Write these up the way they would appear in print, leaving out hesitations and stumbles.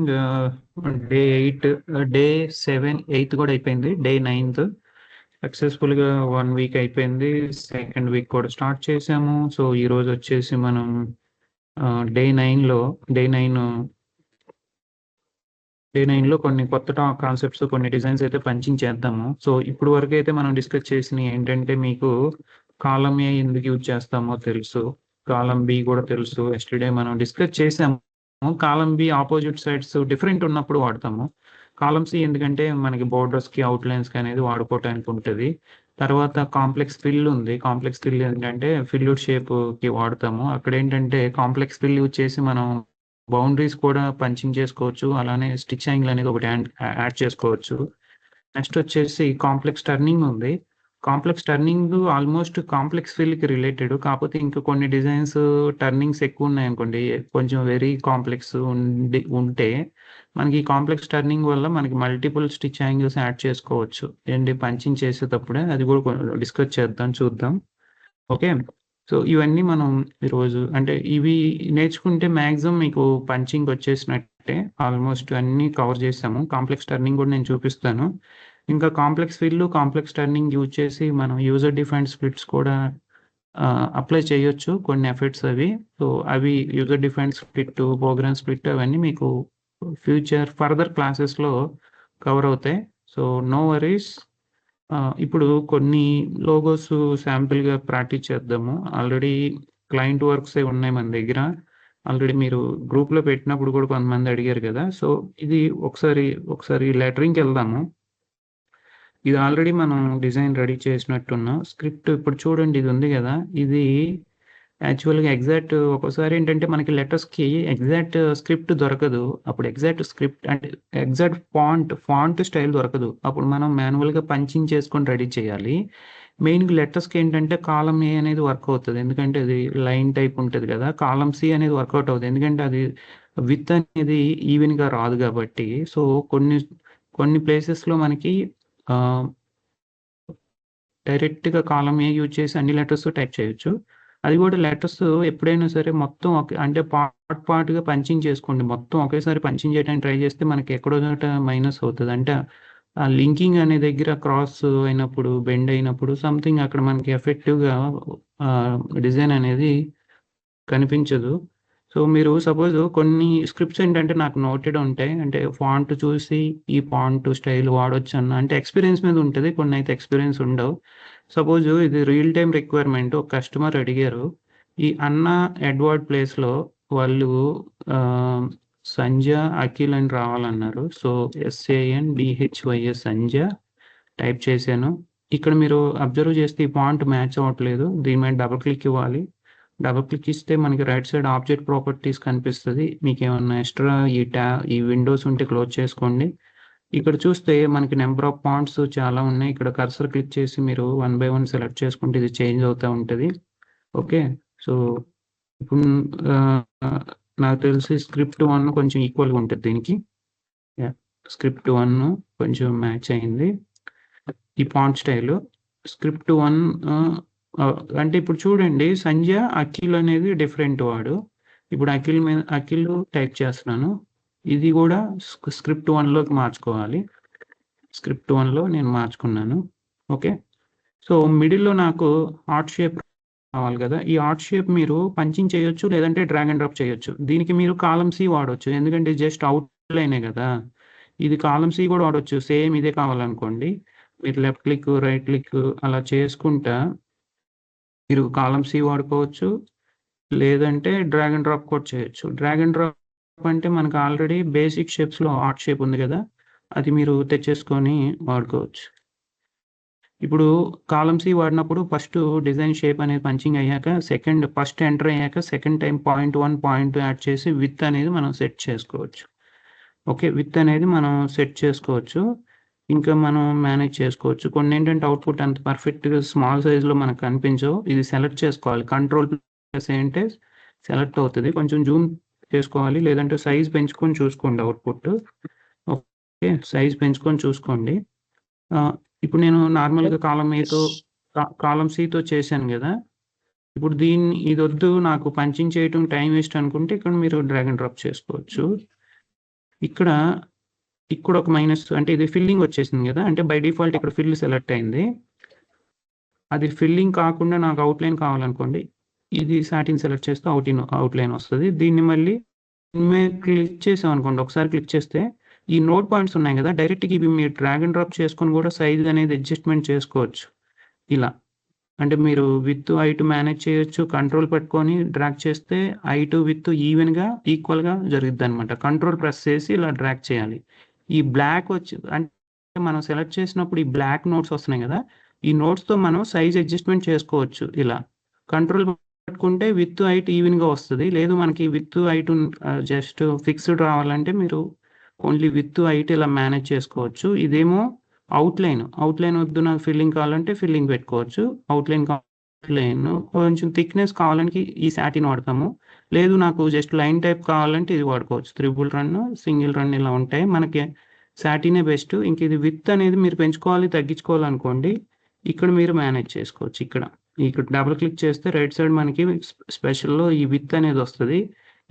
Morning day 8 day 7 8 కూడా అయిపోయింది. Day 9 సక్సెస్ఫుల్గా 1 వీక్ అయిపోయింది. సెకండ్ వీక్ కూడా స్టార్ట్ చేసాము. సో ఈరోజు వచ్చేసి మనం డే 9లో డే 9లో కొన్ని కొత్త కాన్సెప్ట్స్ కొన్ని డిజైన్స్ అయితే పంచింగ్ చేద్దాము. సో ఇప్పుడు వరకు అయితే మనం డిస్కస్ చేసిన ఏంటంటే మీకు కాలం ఏ ఎందుకు యూజ్ చేస్తామో తెలుసు, కాలం బి కూడా తెలుసు. ఎస్టర్డే మనం డిస్కస్ చేసాము. కాలం బి ఆపోజిట్ సైడ్స్ డిఫరెంట్ ఉన్నప్పుడు వాడతాము. కాలం సి ఎందుకంటే మనకి బోర్డర్స్కి అవుట్లైన్స్కి అనేది వాడుకోవటానికి ఉంటుంది. తర్వాత కాంప్లెక్స్ ఫిల్ ఉంది. కాంప్లెక్స్ ఫిల్ ఏంటంటే ఫిల్డ్ షేప్కి వాడతాము. అక్కడ ఏంటంటే కాంప్లెక్స్ ఫిల్ యూజ్ చేసి మనం బౌండరీస్ కూడా పంచింగ్ చేసుకోవచ్చు. అలానే స్టిచ్ యాంగిల్ అనేది ఒకటి యాడ్ చేసుకోవచ్చు. నెక్స్ట్ వచ్చేసి కాంప్లెక్స్ టర్నింగ్ ఉంది. కాంప్లెక్స్ టర్నింగ్ ఆల్మోస్ట్ కాంప్లెక్స్ ఫీల్డ్కి రిలేటెడ్, కాకపోతే ఇంకా కొన్ని డిజైన్స్ టర్నింగ్స్ ఎక్కువ ఉన్నాయి అనుకోండి, కొంచెం వెరీ కాంప్లెక్స్ ఉంటే మనకి కాంప్లెక్స్ టర్నింగ్ వల్ల మనకి మల్టిపుల్ స్టిచ్ యాంగిల్స్ యాడ్ చేసుకోవచ్చు. ఏంటి పంచింగ్ చేసేటప్పుడే అది కూడా డిస్కస్ చూద్దాం. ఓకే, సో ఇవన్నీ మనం ఈరోజు అంటే ఇవి నేర్చుకుంటే మ్యాక్సిమం మీకు పంచింగ్ వచ్చేసినట్టే. ఆల్మోస్ట్ అన్నీ కవర్ చేసాము. కాంప్లెక్స్ టర్నింగ్ కూడా నేను చూపిస్తాను. ఇంకా complex fill, complex turning use చేసి మనం యూజర్ డిఫైన్డ్ స్ప్లిట్స్ కూడా అప్లై చేయొచ్చు, కొన్ని ఎఫెక్ట్స్ అవి. సో అవి user defined split, program split అవన్నీ మీకు ఫ్యూచర్ ఫర్దర్ క్లాసెస్లో కవర్ అవుతాయి. So no worries. ఇప్పుడు కొన్ని లోగోస్ శాంపిల్గా ప్రాక్టీస్ చేద్దాము. ఆల్రెడీ క్లయింట్ వర్క్స్ ఉన్నాయి మన దగ్గర. ఆల్రెడీ మీరు గ్రూప్లో పెట్టినప్పుడు కూడా కొంతమంది అడిగారు కదా. సో ఇది ఒకసారి లెటరింగ్కి వెళ్దాము. ఇది ఆల్రెడీ మనం డిజైన్ రెడీ చేసినట్టున్నాం. స్క్రిప్ట్ ఇప్పుడు చూడండి, ఇది ఉంది కదా. ఇది యాక్చువల్గా ఎగ్జాక్ట్ ఒక్కోసారి ఏంటంటే మనకి లెటర్స్కి ఎగ్జాక్ట్ స్క్రిప్ట్ దొరకదు. అప్పుడు ఎగ్జాక్ట్ స్క్రిప్ట్ అంటే ఎగ్జాక్ట్ ఫాంట్ స్టైల్ దొరకదు. అప్పుడు మనం మాన్యువల్గా పంచింగ్ చేసుకొని రెడీ చేయాలి. మెయిన్గా లెటర్స్కి ఏంటంటే కాలం ఏ అనేది వర్క్ అవుతుంది, ఎందుకంటే అది లైన్ టైప్ ఉంటుంది కదా. కాలం సి అనేది వర్కౌట్ అవుతుంది, ఎందుకంటే అది విత్ అనేది ఈవెన్గా రాదు కాబట్టి. సో కొన్ని ప్లేసెస్లో మనకి డైరెక్ట్గా కాలం ఏ యూజ్ చేసి అన్ని లెటర్స్ టైప్ చేయొచ్చు. అది కూడా లెటర్స్ ఎప్పుడైనా సరే మొత్తం అంటే పార్ట్గా పంచింగ్ చేసుకోండి. మొత్తం ఒకేసారి పంచింగ్ చేయడానికి ట్రై చేస్తే మనకి ఎక్కడో చోట మైనస్ అవుతుంది. అంటే ఆ లింకింగ్ అనే దగ్గర క్రాస్ అయినప్పుడు, బెండ్ అయినప్పుడు సంథింగ్ అక్కడ మనకి ఎఫెక్టివ్గా డిజైన్ అనేది కనిపించదు. సో మీరు సపోజ్ కొన్ని స్క్రిప్ట్స్ ఏంటంటే నాకు నోటెడ్ ఉంటాయి, అంటే ఫాంట్ చూసి ఈ ఫాంట్ స్టైల్ వాడొచ్చు అన్న అంటే ఎక్స్పీరియన్స్ మీద ఉంటుంది. కొన్ని అయితే ఎక్స్పీరియన్స్ ఉండవు. సపోజ్ ఇది రియల్ టైం రిక్వైర్మెంట్. ఒక కస్టమర్ అడిగారు, ఈ అన్నా ఎడ్వర్డ్ ప్లేస్లో వాళ్ళు సంజ అఖిల్ అని రావాలన్నారు. సో SANBHYS సంజ టైప్ చేశాను. ఇక్కడ మీరు అబ్జర్వ్ చేస్తే ఈ ఫాంట్ మ్యాచ్ అవ్వట్లేదు. దీని మీద డబుల్ క్లిక్ ఇవ్వాలి. డబుల్ క్లిక్ ఇస్తే మనకి రైట్ సైడ్ ఆబ్జెక్ట్ ప్రాపర్టీస్ కనిపిస్తుంది. మీకు ఏమన్నా ఎక్స్ట్రా ఈ విండోస్ ఉంటే క్లోజ్ చేసుకోండి. ఇక్కడ చూస్తే మనకి నెంబర్ ఆఫ్ ఫాంట్స్ చాలా ఉన్నాయి. ఇక్కడ కర్సర్ క్లిక్ చేసి మీరు 1 by 1 సెలెక్ట్ చేసుకుంటే ఇది చేంజ్ అవుతూ ఉంటుంది. ఓకే, సో ఇప్పుడు నాకు తెలిసి స్క్రిప్ట్ 1 కొంచెం ఈక్వల్గా ఉంటుంది దీనికి. స్క్రిప్ట్ 1 కొంచెం మ్యాచ్ అయింది ఈ ఫాంట్ స్టైల్. స్క్రిప్ట్ 1 అంటే ఇప్పుడు చూడండి, సంజ అఖిల్ అనేది డిఫరెంట్ వాడు. ఇప్పుడు అఖిల్ టైప్ చేస్తున్నాను. ఇది కూడా స్క్రిప్ట్ 1లోకి మార్చుకోవాలి. స్క్రిప్ట్ 1లో నేను మార్చుకున్నాను. ఓకే, సో మిడిల్లో నాకు హార్ట్ షేప్ కావాలి కదా. ఈ హార్ట్ షేప్ మీరు పంచింగ్ చేయొచ్చు, లేదంటే డ్రాగ్ అండ్ డ్రాప్ చేయొచ్చు. దీనికి మీరు కాలం సి వాడవచ్చు, ఎందుకంటే జస్ట్ అవుట్ లైనే కదా. ఇది కాలం సి కూడా వాడవచ్చు. సేమ్ ఇదే కావాలనుకోండి, మీరు లెఫ్ట్ క్లిక్ రైట్ క్లిక్ అలా చేసుకుంటా మీరు కాలం సి వాడుకోవచ్చు, లేదంటే డ్రాగ్ అండ్ డ్రాప్ కూడా చేయొచ్చు. డ్రాగ్ అండ్ డ్రాప్ అంటే మనకు ఆల్రెడీ బేసిక్ షేప్స్లో హార్ట్ షేప్ ఉంది కదా, అది మీరు తెచ్చేసుకొని వాడుకోవచ్చు. ఇప్పుడు కాలం సి వాడినప్పుడు ఫస్ట్ డిజైన్ షేప్ అనేది పంచింగ్ అయ్యాక ఫస్ట్ ఎంటర్ అయ్యాక సెకండ్ టైం 0.1 0.2 యాడ్ చేసి విత్ అనేది మనం సెట్ చేసుకోవచ్చు. ఓకే, విత్ అనేది మనం సెట్ చేసుకోవచ్చు. ఇంకా మనం మేనేజ్ చేసుకోవచ్చు. కొన్ని ఏంటంటే అవుట్పుట్ అంత పర్ఫెక్ట్గా స్మాల్ సైజులో మనకు కనిపించవు. ఇది సెలెక్ట్ చేసుకోవాలి. కంట్రోల్+ ఏంటే సెలెక్ట్ అవుతుంది. కొంచెం జూమ్ చేసుకోవాలి, లేదంటే సైజ్ పెంచుకొని చూసుకోండి అవుట్పుట్. ఓకే, సైజ్ పెంచుకొని చూసుకోండి. ఇప్పుడు నేను నార్మల్గా కాలం సితో చేశాను కదా. ఇప్పుడు ఇది వద్దు నాకు పంచింగ్ చేయటం టైం వేస్ట్ అనుకుంటే ఇక్కడ మీరు డ్రాగ్ అండ్ డ్రాప్ చేసుకోవచ్చు. ఇక్కడ ఇక్కడ ఒక మైనస్, అంటే ఇది ఫిల్లింగ్ వచ్చేసింది కదా, అంటే బై డిఫాల్ట్ ఇక్కడ ఫిల్ సెలెక్ట్ అయింది. అది ఫిల్లింగ్ కాకుండా నాకు అవుట్లైన్ కావాలనుకోండి, ఇది సాటిన్ సెలెక్ట్ చేస్తే అవుట్లైన్ వస్తుంది. దీన్ని మళ్ళీ క్లిక్ చేసాం అనుకోండి, ఒకసారి క్లిక్ చేస్తే ఈ నోట్ పాయింట్స్ ఉన్నాయి కదా, డైరెక్ట్గా ఇవి మీరు డ్రాగ్ అండ్ డ్రాప్ చేసుకొని కూడా సైజ్ అనేది అడ్జస్ట్మెంట్ చేసుకోవచ్చు. ఇలా అంటే మీరు విత్ హైట్ మేనేజ్ చేయొచ్చు. కంట్రోల్ పెట్టుకొని డ్రాగ్ చేస్తే హైట్ విత్ ఈవెన్గా ఈక్వల్గా జరుగుద్ది అనమాట. కంట్రోల్ ప్రెస్ చేసి ఇలా డ్రాగ్ చేయాలి. ఈ బ్లాక్ వచ్చి అంటే మనం సెలెక్ట్ చేసినప్పుడు ఈ బ్లాక్ నోట్స్ వస్తున్నాయి కదా, ఈ నోట్స్తో మనం సైజ్ అడ్జస్ట్మెంట్ చేసుకోవచ్చు. ఇలా కంట్రోల్ పెట్టుకుంటే విత్ హైట్ ఈవెన్గా వస్తుంది. లేదు మనకి విత్ హైట్ జస్ట్ ఫిక్స్డ్ రావాలంటే మీరు ఓన్లీ విత్ హైట్ ఇలా మేనేజ్ చేసుకోవచ్చు. ఇదేమో అవుట్లైన్ వద్దు, నాకు ఫిల్లింగ్ కావాలంటే ఫిల్లింగ్ పెట్టుకోవచ్చు. అవుట్లైన్ కొంచెం థిక్నెస్ కావాలంటే ఈ సాటిన్ వాడతాము. లేదు నాకు జస్ట్ లైన్ టైప్ కావాలంటే ఇది వాడుకోవచ్చు. త్రిబుల్ రన్, సింగిల్ రన్ ఇలా ఉంటాయి. మనకి సాటినే బెస్ట్. ఇంక ఇది విత్ అనేది మీరు పెంచుకోవాలి తగ్గించుకోవాలనుకోండి, ఇక్కడ మీరు మేనేజ్ చేసుకోవచ్చు. ఇక్కడ డబుల్ క్లిక్ చేస్తే రైట్ సైడ్ మనకి స్పెషల్లో ఈ విత్ అనేది వస్తుంది.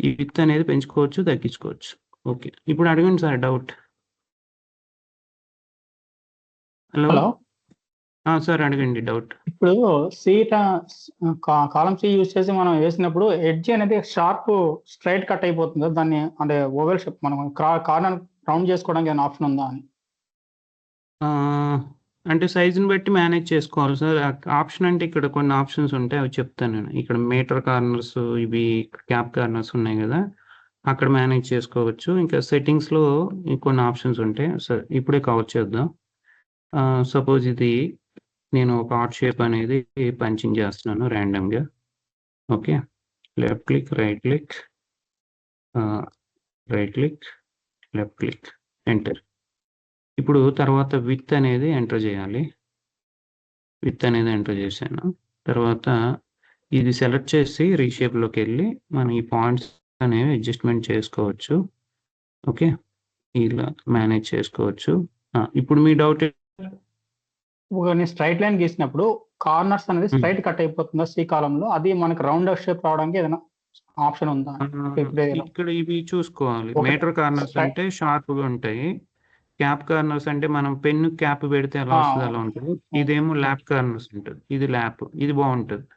ఈ విత్ అనేది పెంచుకోవచ్చు తగ్గించుకోవచ్చు. ఓకే, ఇప్పుడు అడగండి సార్ డౌట్. హలో సార్, అడగండి డౌట్. ఇప్పుడు కాలం సి యూజ్ చేసి మనం వేసినప్పుడు ఎడ్జ్ అనేది షార్ప్ స్ట్రైట్ కట్ అయిపోతుంది. దాన్ని అంటే ఓవెల్ షేప్ మనం కార్నర్ రౌండ్ చేసుకోవడానికి ఏమైనా ఆప్షన్ ఉందా అని? అంటే సైజుని బట్టి మేనేజ్ చేసుకోవాలి సార్. ఆప్షన్ అంటే ఇక్కడ కొన్ని ఆప్షన్స్ ఉంటాయి, అవి చెప్తాను నేను. ఇక్కడ మీటర్ కార్నర్స్, ఇవి క్యాప్ కార్నర్స్ ఉన్నాయి కదా, అక్కడ మేనేజ్ చేసుకోవచ్చు. ఇంకా సెట్టింగ్స్లో కొన్ని ఆప్షన్స్ ఉంటాయి. సార్ ఇప్పుడే కవర్ చేద్దాం. సపోజ్ ఇది నేను ఒక హార్ట్ షేప్ అనేది పంచింగ్ చేస్తున్నాను ర్యాండమ్గా. Okay, left click, right click, left click, enter. ఇప్పుడు తర్వాత విత్ అనేది ఎంటర్ చేయాలి. విత్ అనేది ఎంటర్ చేశాను. తర్వాత ఇది సెలెక్ట్ చేసి రీషేప్లోకి వెళ్ళి మనం ఈ పాయింట్స్ అనేవి అడ్జస్ట్మెంట్ చేసుకోవచ్చు. ఓకే, ఇలా మేనేజ్ చేసుకోవచ్చు. ఇప్పుడు మీ డౌట్, నేను స్ట్రైట్ లైన్ గీసినప్పుడు కార్నర్స్ అనేది స్ట్రైట్ కట్ అయిపోతుందా సి కాలంలో? అది మనకి రౌండ్ షేప్ రావడానికి ఏదైనా ఆప్షన్ ఉందా? ఇక్కడ ఇవి చూసుకోవాలి. మీటర్ కార్నర్స్ అంటే షార్ప్గా ఉంటాయి. క్యాప్ కార్నర్స్ అంటే మనం పెన్ను క్యాప్ పెడితే ఎలా వస్తుంది అలా ఉంటుంది. ఇదేమో ల్యాప్ కార్నర్స్ ఉంటుంది. ఇది ల్యాప్, ఇది బాగుంటుంది.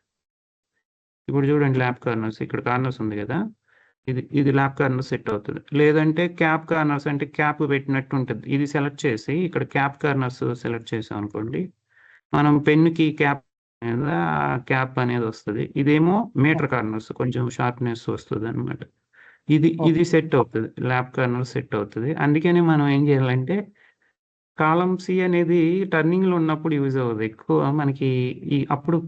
ఇప్పుడు చూడండి ల్యాప్ కార్నర్స్, ఇక్కడ కార్నర్స్ ఉంది కదా, ఇది ల్యాప్ కార్నర్ సెట్ అవుతుంది. లేదంటే క్యాప్ కార్నర్స్ అంటే క్యాప్ పెట్టినట్టు ఉంటుంది. ఇది సెలెక్ట్ చేసి ఇక్కడ క్యాప్ కార్నర్స్ సెలెక్ట్ చేసాం అనుకోండి, మనం పెన్నుకి క్యాప్ అనేది వస్తుంది. ఇదేమో మీటర్ కార్నర్స్, కొంచెం షార్ప్నెస్ వస్తుంది అనమాట. ఇది సెట్ అవుతుంది, ల్యాప్ కార్నర్ సెట్ అవుతుంది. అందుకని మనం ఏం చేయాలంటే కాలం సి అనేది టర్నింగ్లో ఉన్నప్పుడు యూజ్ అవ్వదు ఎక్కువ మనకి. అప్పుడు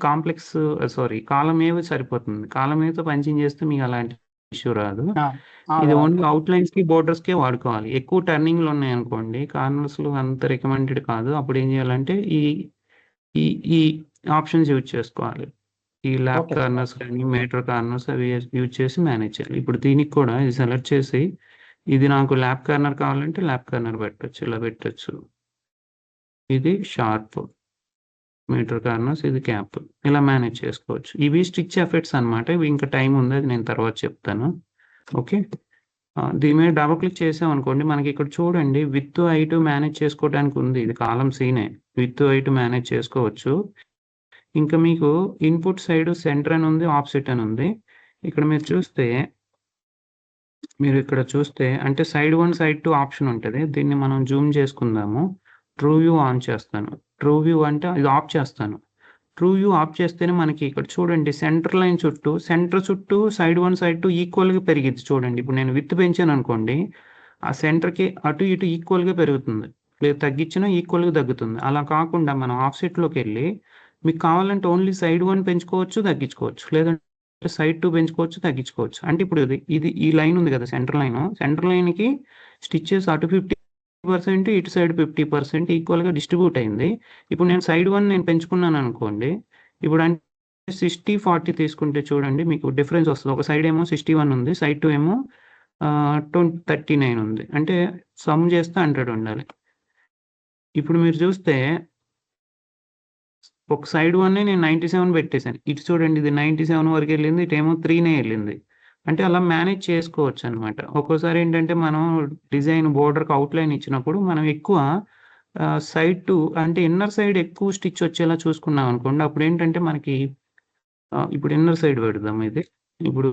కాలం ఏవి సరిపోతుంది. కాలం ఏతో పంచింగ్ చేస్తే మీకు అలాంటి ఇష్యూ రాదు. ఇది ఓన్లీ అవుట్లైన్స్ కి బోర్డర్స్ కే వాడుకోవాలి. ఎక్కువ టర్నింగ్లు ఉన్నాయి అనుకోండి, కార్నర్స్ లో అంత రికమెండెడ్ కాదు. అప్పుడు ఏం చేయాలంటే ఈ ఆప్షన్స్ యూజ్ చేసుకోవాలి. ఈ ల్యాప్ కార్నర్స్ కానీ మీటర్ కార్నర్స్ అవి యూజ్ చేసి మేనేజ్ చేయాలి. ఇప్పుడు దీనికి కూడా ఇది సెలెక్ట్ చేసి, ఇది నాకు ల్యాప్ కార్నర్ కావాలంటే ల్యాప్ కార్నర్ పెట్టచ్చు, ఇలా పెట్టచ్చు. ఇది షార్ప్ మీటర్ కార్నర్స్, ఇది క్యాప్, ఇలా మేనేజ్ చేసుకోవచ్చు. ఇవి స్టిచ్ ఎఫెక్ట్స్ అనమాట. ఇవి ఇంకా టైం ఉంది, అది నేను తర్వాత చెప్తాను. ఓకే, దీని మీద డబుల్ క్లిక్ చేసాం అనుకోండి, మనకి ఇక్కడ చూడండి విత్ హైట్ మేనేజ్ చేసుకోవడానికి ఉంది. ఇది కాలం సీనే, విత్ హైట్ మేనేజ్ చేసుకోవచ్చు. ఇంకా మీకు ఇన్పుట్ సైడ్ సెంటర్ అని ఉంది, ఆఫ్సెట్ అని ఉంది. ఇక్కడ మీరు ఇక్కడ చూస్తే అంటే సైడ్ 1 సైడ్ 2 ఆప్షన్ ఉంటుంది. దీన్ని మనం జూమ్ చేసుకుందాము. ట్రూ వ్యూ ఆన్ చేస్తాను. ట్రూ వ్యూ అంటే ఇది ఆఫ్ చేస్తాను. ట్రూ వ్యూ ఆఫ్ చేస్తేనే మనకి ఇక్కడ చూడండి సెంటర్ లైన్ సెంటర్ చుట్టూ సైడ్ 1 సైడ్ 2 ఈక్వల్గా పెరిగిద్ది. చూడండి ఇప్పుడు నేను విత్ పెంచాను అనుకోండి, ఆ సెంటర్కి అటు ఇటు ఈక్వల్గా పెరుగుతుంది, లేదు తగ్గించినా ఈక్వల్గా తగ్గుతుంది. అలా కాకుండా మనం ఆఫ్సెట్లోకి వెళ్ళి మీకు కావాలంటే ఓన్లీ సైడ్ 1 పెంచుకోవచ్చు తగ్గించుకోవచ్చు, లేదంటే సైడ్ 2 పెంచుకోవచ్చు తగ్గించుకోవచ్చు. అంటే ఇప్పుడు ఇది ఈ లైన్ ఉంది కదా, సెంటర్ లైన్కి స్టిచ్చెస్ అటు 50%, ఇటు సైడ్ 50% ఈక్వల్గా డిస్ట్రిబ్యూట్ అయింది. ఇప్పుడు నేను సైడ్ 1 నేను పెంచుకున్నాను అనుకోండి, ఇప్పుడు అంటే 60-40 తీసుకుంటే చూడండి మీకు డిఫరెన్స్ వస్తుంది. ఒక సైడ్ ఏమో 61 ఉంది, సైడ్ 2 ఏమో 39 ఉంది. అంటే సమ్ చేస్తే 100 ఉండాలి. ఇప్పుడు మీరు చూస్తే ఒక సైడ్ 1 నేను 97 పెట్టేశాను. ఇటు చూడండి ఇది 97 వరకు వెళ్ళింది, ఇటేమో 3నే వెళ్ళింది. అంటే అలా మేనేజ్ చేసుకోవచ్చనమాట. ఒక్కోసారి ఏంటంటే మనం డిజైన్ బోర్డర్‌కి అవుట్‌లైన్ ఇచ్చినప్పుడు మనం ఎక్కువ సైడ్ టు అంటే ఇన్నర్ సైడ్ ఎక్కువ స్టిచ్ వచ్చేలా చూసుకున్నామనుకోండి. అప్పుడేంటంటే మనకి ఇప్పుడు ఇన్నర్ సైడ్ పెడదాం ఇది. ఇప్పుడు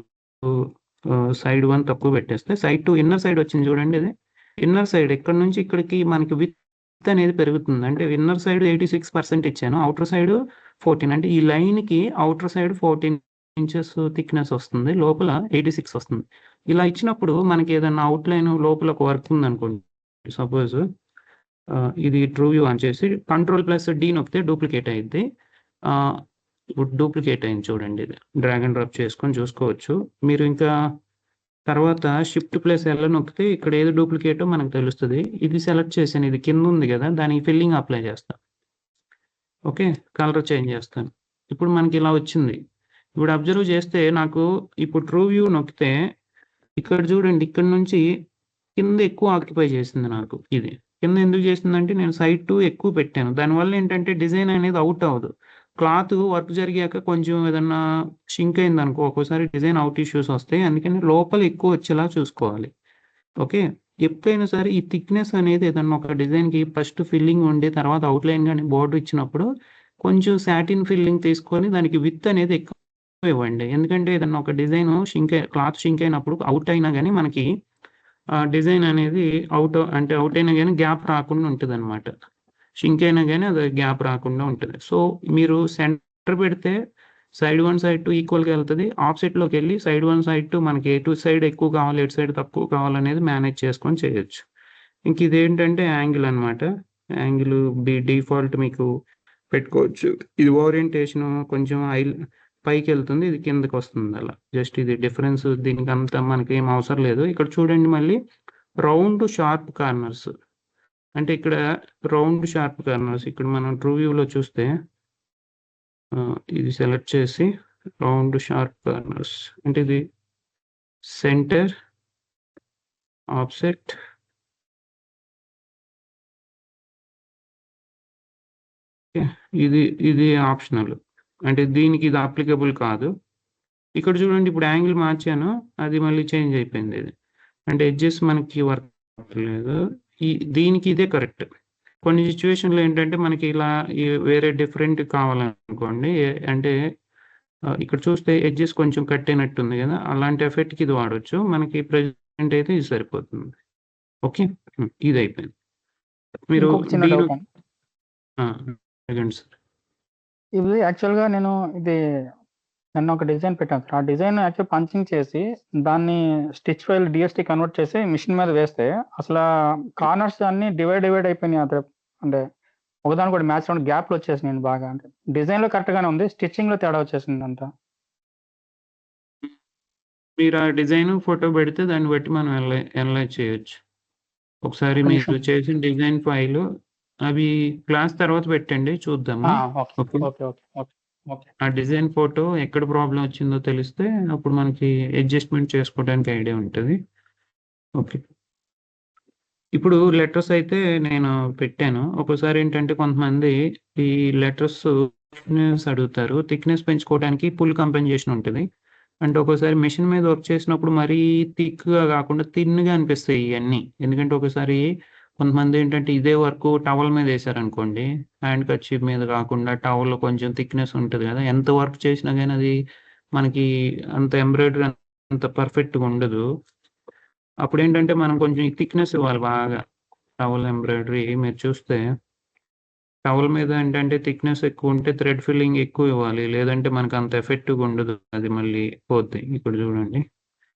సైడ్ 1 తక్కువ పెట్టేస్తే సైడ్ 2 ఇన్నర్ సైడ్ వచ్చింది చూడండి ఇది. ఇన్నర్ సైడ్ ఇక్కడి నుంచి ఇక్కడికి మనకి విడ్త్ అనేది పెరుగుతుంది. అంటే ఇన్నర్ సైడ్ 86% ఇచ్చాను. ఔటర్ సైడ్ 14 అంటే ఈ లైన్‌కి ఔటర్ సైడ్ 14 ఇంచెస్ థిక్‌నెస్ వస్తుంది. లోపల 86 వస్తుంది. ఇలా ఇచ్చినప్పుడు మనకి ఏదన్నా అవుట్‌లైన్ లోపల ఒక వర్క్ ఉందనుకోండి. సపోజ్ ఇది ట్రూ వ్యూ ఆన్ చేసి కంట్రోల్+D నొక్కితే డూప్లికేట్ అయ్యిద్ది. ఇప్పుడు డూప్లికేట్ అయింది చూడండి ఇది. డ్రాగ్ అండ్ డ్రాప్ చేసుకొని చూసుకోవచ్చు. మీరు ఇంకా తర్వాత Shift+L నొక్కితే ఇక్కడ ఏది డూప్లికేటో మనకు తెలుస్తది. ఇది సెలెక్ట్ చేశాను. ఇది కింద ఉంది గదా! దానికి ఫిల్లింగ్ అప్లై చేస్తా. ఓకే. కలర్ చేంజ్ చేస్తాను. ఇప్పుడు మనకి ఇలా వచ్చింది. ఇప్పుడు అబ్జర్వ్ చేస్తే నాకు ఇప్పుడు ట్రూ వ్యూ నొక్కితే ఇక్కడ చూడండి ఇక్కడ నుంచి కింద ఎక్కువ ఆక్యుపై చేసింది నాకు ఇది. కింద ఎందుకు చేసిందంటే నేను సైడ్ 2 ఎక్కువ పెట్టాను. దానివల్ల ఏంటంటే డిజైన్ అనేది అవుట్ అవ్వదు. క్లాత్ వర్క్ జరిగాక కొంచెం ఏదన్నా షింక్ అయిందనుకో ఒక్కోసారి డిజైన్ అవుట్ ఇష్యూస్ వస్తాయి. అందుకని లోపల ఎక్కువ వచ్చేలా చూసుకోవాలి. ఓకే. ఎప్పుడైనా సరే ఈ థిక్‌నెస్ అనేది ఏదన్నా ఒక డిజైన్‌కి ఫస్ట్ ఫిల్లింగ్ ఉండి తర్వాత అవుట్‌లైన్ గాని బోర్డర్ ఇచ్చినప్పుడు కొంచెం సాటిన్ ఫిల్లింగ్ తీసుకొని దానికి విడ్త్ అనేది ఎక్కువ ఇవ్వండి. ఎందుకంటే ఏదన్నా ఒక డిజైన్ క్లాత్ షింక్ అయినప్పుడు అవుట్ అయినా గాని మనకి డిజైన్ అనేది అవుట్ అయినా గాని గ్యాప్ రాకుండా ఉంటదనమాట. షింక్ అయినా గాని అది గ్యాప్ రాకుండా ఉంటది. సో, మీరు సెంటర్ పెడితే సైడ్ 1, సైడ్ 2 ఈక్వల్‌గా ఎళ్తది. ఆఫ్‌సెట్‌లోకెళ్ళి సైడ్ 1, సైడ్ 2 మనకి ఎటు సైడ్ ఎక్కువ కావాలి, ఎటు సైడ్ తక్కువ కావాలనేది మేనేజ్ చేసుకొని చేయొచ్చు. ఇంక ఇదేంటంటే యాంగిల్ అనమాట. యాంగిల్ డిఫాల్ట్ మీకు పెట్టుకోవచ్చు. ఇది ఓరియంటేషన్ కొంచెం పైకెళ్తుంది. ఇది కిందకొస్తుంది అలా. జస్ట్ ఇది డిఫరెన్స్ దీనికంత మనకేం అవసరం లేదు. ఇక్కడ చూడండి మళ్ళీ రౌండ్ షార్ప్ కార్నర్స్. అంటే ఇక్కడ రౌండ్ షార్ప్ కార్నర్స్ ఇక్కడ మనం ట్రూ వ్యూలో చూస్తే ఇది సెలెక్ట్ చేసి రౌండ్ షార్ప్ కార్నర్స్ అంటే ఇది సెంటర్, ఆఫ్‌సెట్ ఇది ఆప్షనల్. అంటే దీనికి ఇది అప్లికబుల్ కాదు. ఇక్కడ చూడండి ఇప్పుడు యాంగిల్ మార్చాను. అది మళ్ళీ చేంజ్ అయిపోయింది ఇది. అంటే ఎడ్జెస్ మనకి వర్క్ లేదు. దీనికి ఇదే కరెక్ట్. కొన్ని సిట్యుయేషన్‌లో ఏంటంటే మనకి ఇలా వేరే డిఫరెంట్ కావాలనుకోండి. అంటే ఇక్కడ చూస్తే ఎడ్జెస్ కొంచెం కట్ అయినట్టుంది గదా! అలాంటి ఎఫెక్ట్‌కి ఇది వాడొచ్చు. మనకి ప్రెజెంట్ అయితే ఇది సరిపోతుంది. ఓకే. ఇదయిపోయింది. మీరు ఇంకొక చిన్న డౌట్ అండి. అడగండి సార్. ఇది యాక్చువల్‌గా నేను నిన్న ఒక డిజైన్ పెట్టాను సార్. ఆ డిజైన్ యాక్చువల్ పంచింగ్ చేసి దాన్ని స్టిచ్ ఫైల్ డీఎస్‌టీ కన్వర్ట్ చేసి మిషన్ మీద వేస్తే అసలా కార్నర్స్ అన్నీ డివైడ్ అయిపోయినాయి. అంటే ఒకదానికొకటి మ్యాచ్ అవ్వకుండా గ్యాప్‌లు వచ్చేసినాయండి బాగా. అంటే డిజైన్‌లో కరెక్ట్‌గానే ఉంది. స్టిచ్చింగ్‌లో తేడా వచ్చేసిందంతా. మీరు ఆ డిజైన్ ఫోటో పెడితే దాన్ని బట్టి మనం అనలైజ్ చేయొచ్చు. ఒకసారి ఒక్క మీరు నిమిషం. చేసిన డిజైన్ ఫైలు అవి క్లాస్ తర్వాత పెట్టండి చూద్దాము. Okay. Okay. Okay. Okay. Okay. Okay. ఆ డిజైన్ ఫోటో ఎక్కడ ప్రాబ్లమ్ వచ్చిందో తెలిస్తే అప్పుడు మనకి అడ్జస్ట్‌మెంట్ చేసుకోవడానికి ఐడియా ఉంటది. ఓకే. ఇప్పుడు లెటర్స్ అయితే నేను పెట్టాను. ఒక్కోసారి ఏంటంటే కొంతమంది ఈ లెటర్స్ థిక్‌నెస్ అడుగుతారు. థిక్‌నెస్ పెంచుకోవడానికి ఫుల్ కంపెన్సేషన్ ఉంటది. అంటే ఒక్కోసారి మెషిన్ మీద వర్క్ చేసినప్పుడు మరీ థిక్‌గా కాకుండా థిన్‌గా అనిపిస్తాయి ఇయన్నీ. ఎందుకంటే ఒకసారి కొంతమంది ఏంటంటే ఇదే వర్కు టవల్ మీద ఏసారనుకోండి. హ్యాండ్ కర్చీఫ్ మీద కాకుండా టవల్‌లో కొంచెం థిక్‌నెస్ ఉంటది కదా! ఎంత వర్క్ చేసినా గాని అది మనకి అంత ఎంబ్రాయిడరీ అంత పర్ఫెక్ట్‌గా ఉండదు. అప్పుడేంటంటే మనం కొంచెం థిక్‌నెస్ ఇవ్వాలి బాగా. టవల్ ఎంబ్రాయిడరీ మీరు చూస్తే టవల్ మీద ఏంటంటే థిక్‌నెస్ ఎక్కువుంటే థ్రెడ్ ఫిల్లింగ్ ఎక్కువ ఇవ్వాలి. లేదంటే మనకు అంత ఎఫెక్టివ్‌గా ఉండదు. అది మళ్ళీ పోద్ది. ఇక్కడ చూడండి.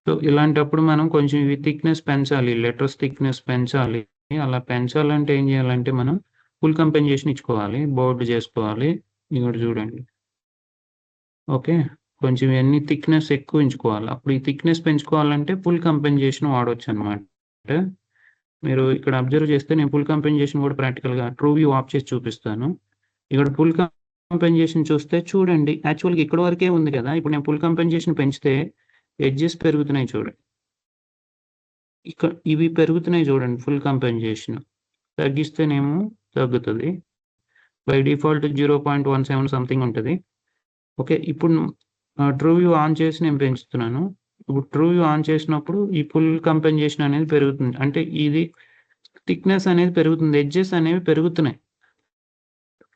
సో, ఇలాంటప్పుడు మనం కొంచెం ఇవి థిక్‌నెస్ పెంచాలి. లెటర్స్ థిక్‌నెస్ పెంచాలి. అలా పెంచాలంటే ఏం చేయాలంటే మనం ఫుల్ కంపెన్సేషన్ ఇచ్చుకోవాలి. బోల్డ్ చేసుకోవాలి. ఇక్కడ చూడండి. ఓకే. కొంచెం ఇయన్నీ థిక్‌నెస్ ఎక్కువ ఎంచుకోవాలి. అప్పుడు ఈ థిక్‌నెస్ పెంచుకోవాలంటే ఫుల్ కంపెన్సేషన్ వాడొచ్చనమాట. మీరు ఇక్కడ అబ్జర్వ్ చేస్తే నేను ఫుల్ కంపెన్సేషన్ కూడా ప్రాక్టికల్‌గా ట్రూ వ్యూ ఆఫ్ చేసి చూపిస్తాను. ఇక్కడ ఫుల్ కంపెన్సేషన్ చూస్తే చూడండి. యాక్చువల్‌గా ఇక్కడి వరకే ఉంది కదా! ఇప్పుడు నేను ఫుల్ కంపెన్సేషన్ పెంచితే ఎడ్జెస్ పెరుగుతున్నాయి చూడండి. ఇవి పెరుగుతున్నాయి చూడండి ఫుల్ కంపెన్సేషన్. తగ్గిస్తేనేమో తగ్గుతది. బై డిఫాల్ట్ 0.17 సంథింగ్ ఉంటది. ఓకే. ఇప్పుడు ట్రూ వ్యూ ఆన్ చేసి నేను పెంచుతున్నాను. ఇప్పుడు ట్రూ ఆన్ చేసినప్పుడు ఈ ఫుల్ కంపెన్సేషన్ అనేది పెరుగుతుంది. అంటే ఇది థిక్‌నెస్ అనేది పెరుగుతుంది. ఎడ్జెస్ అనేవి పెరుగుతున్నాయి.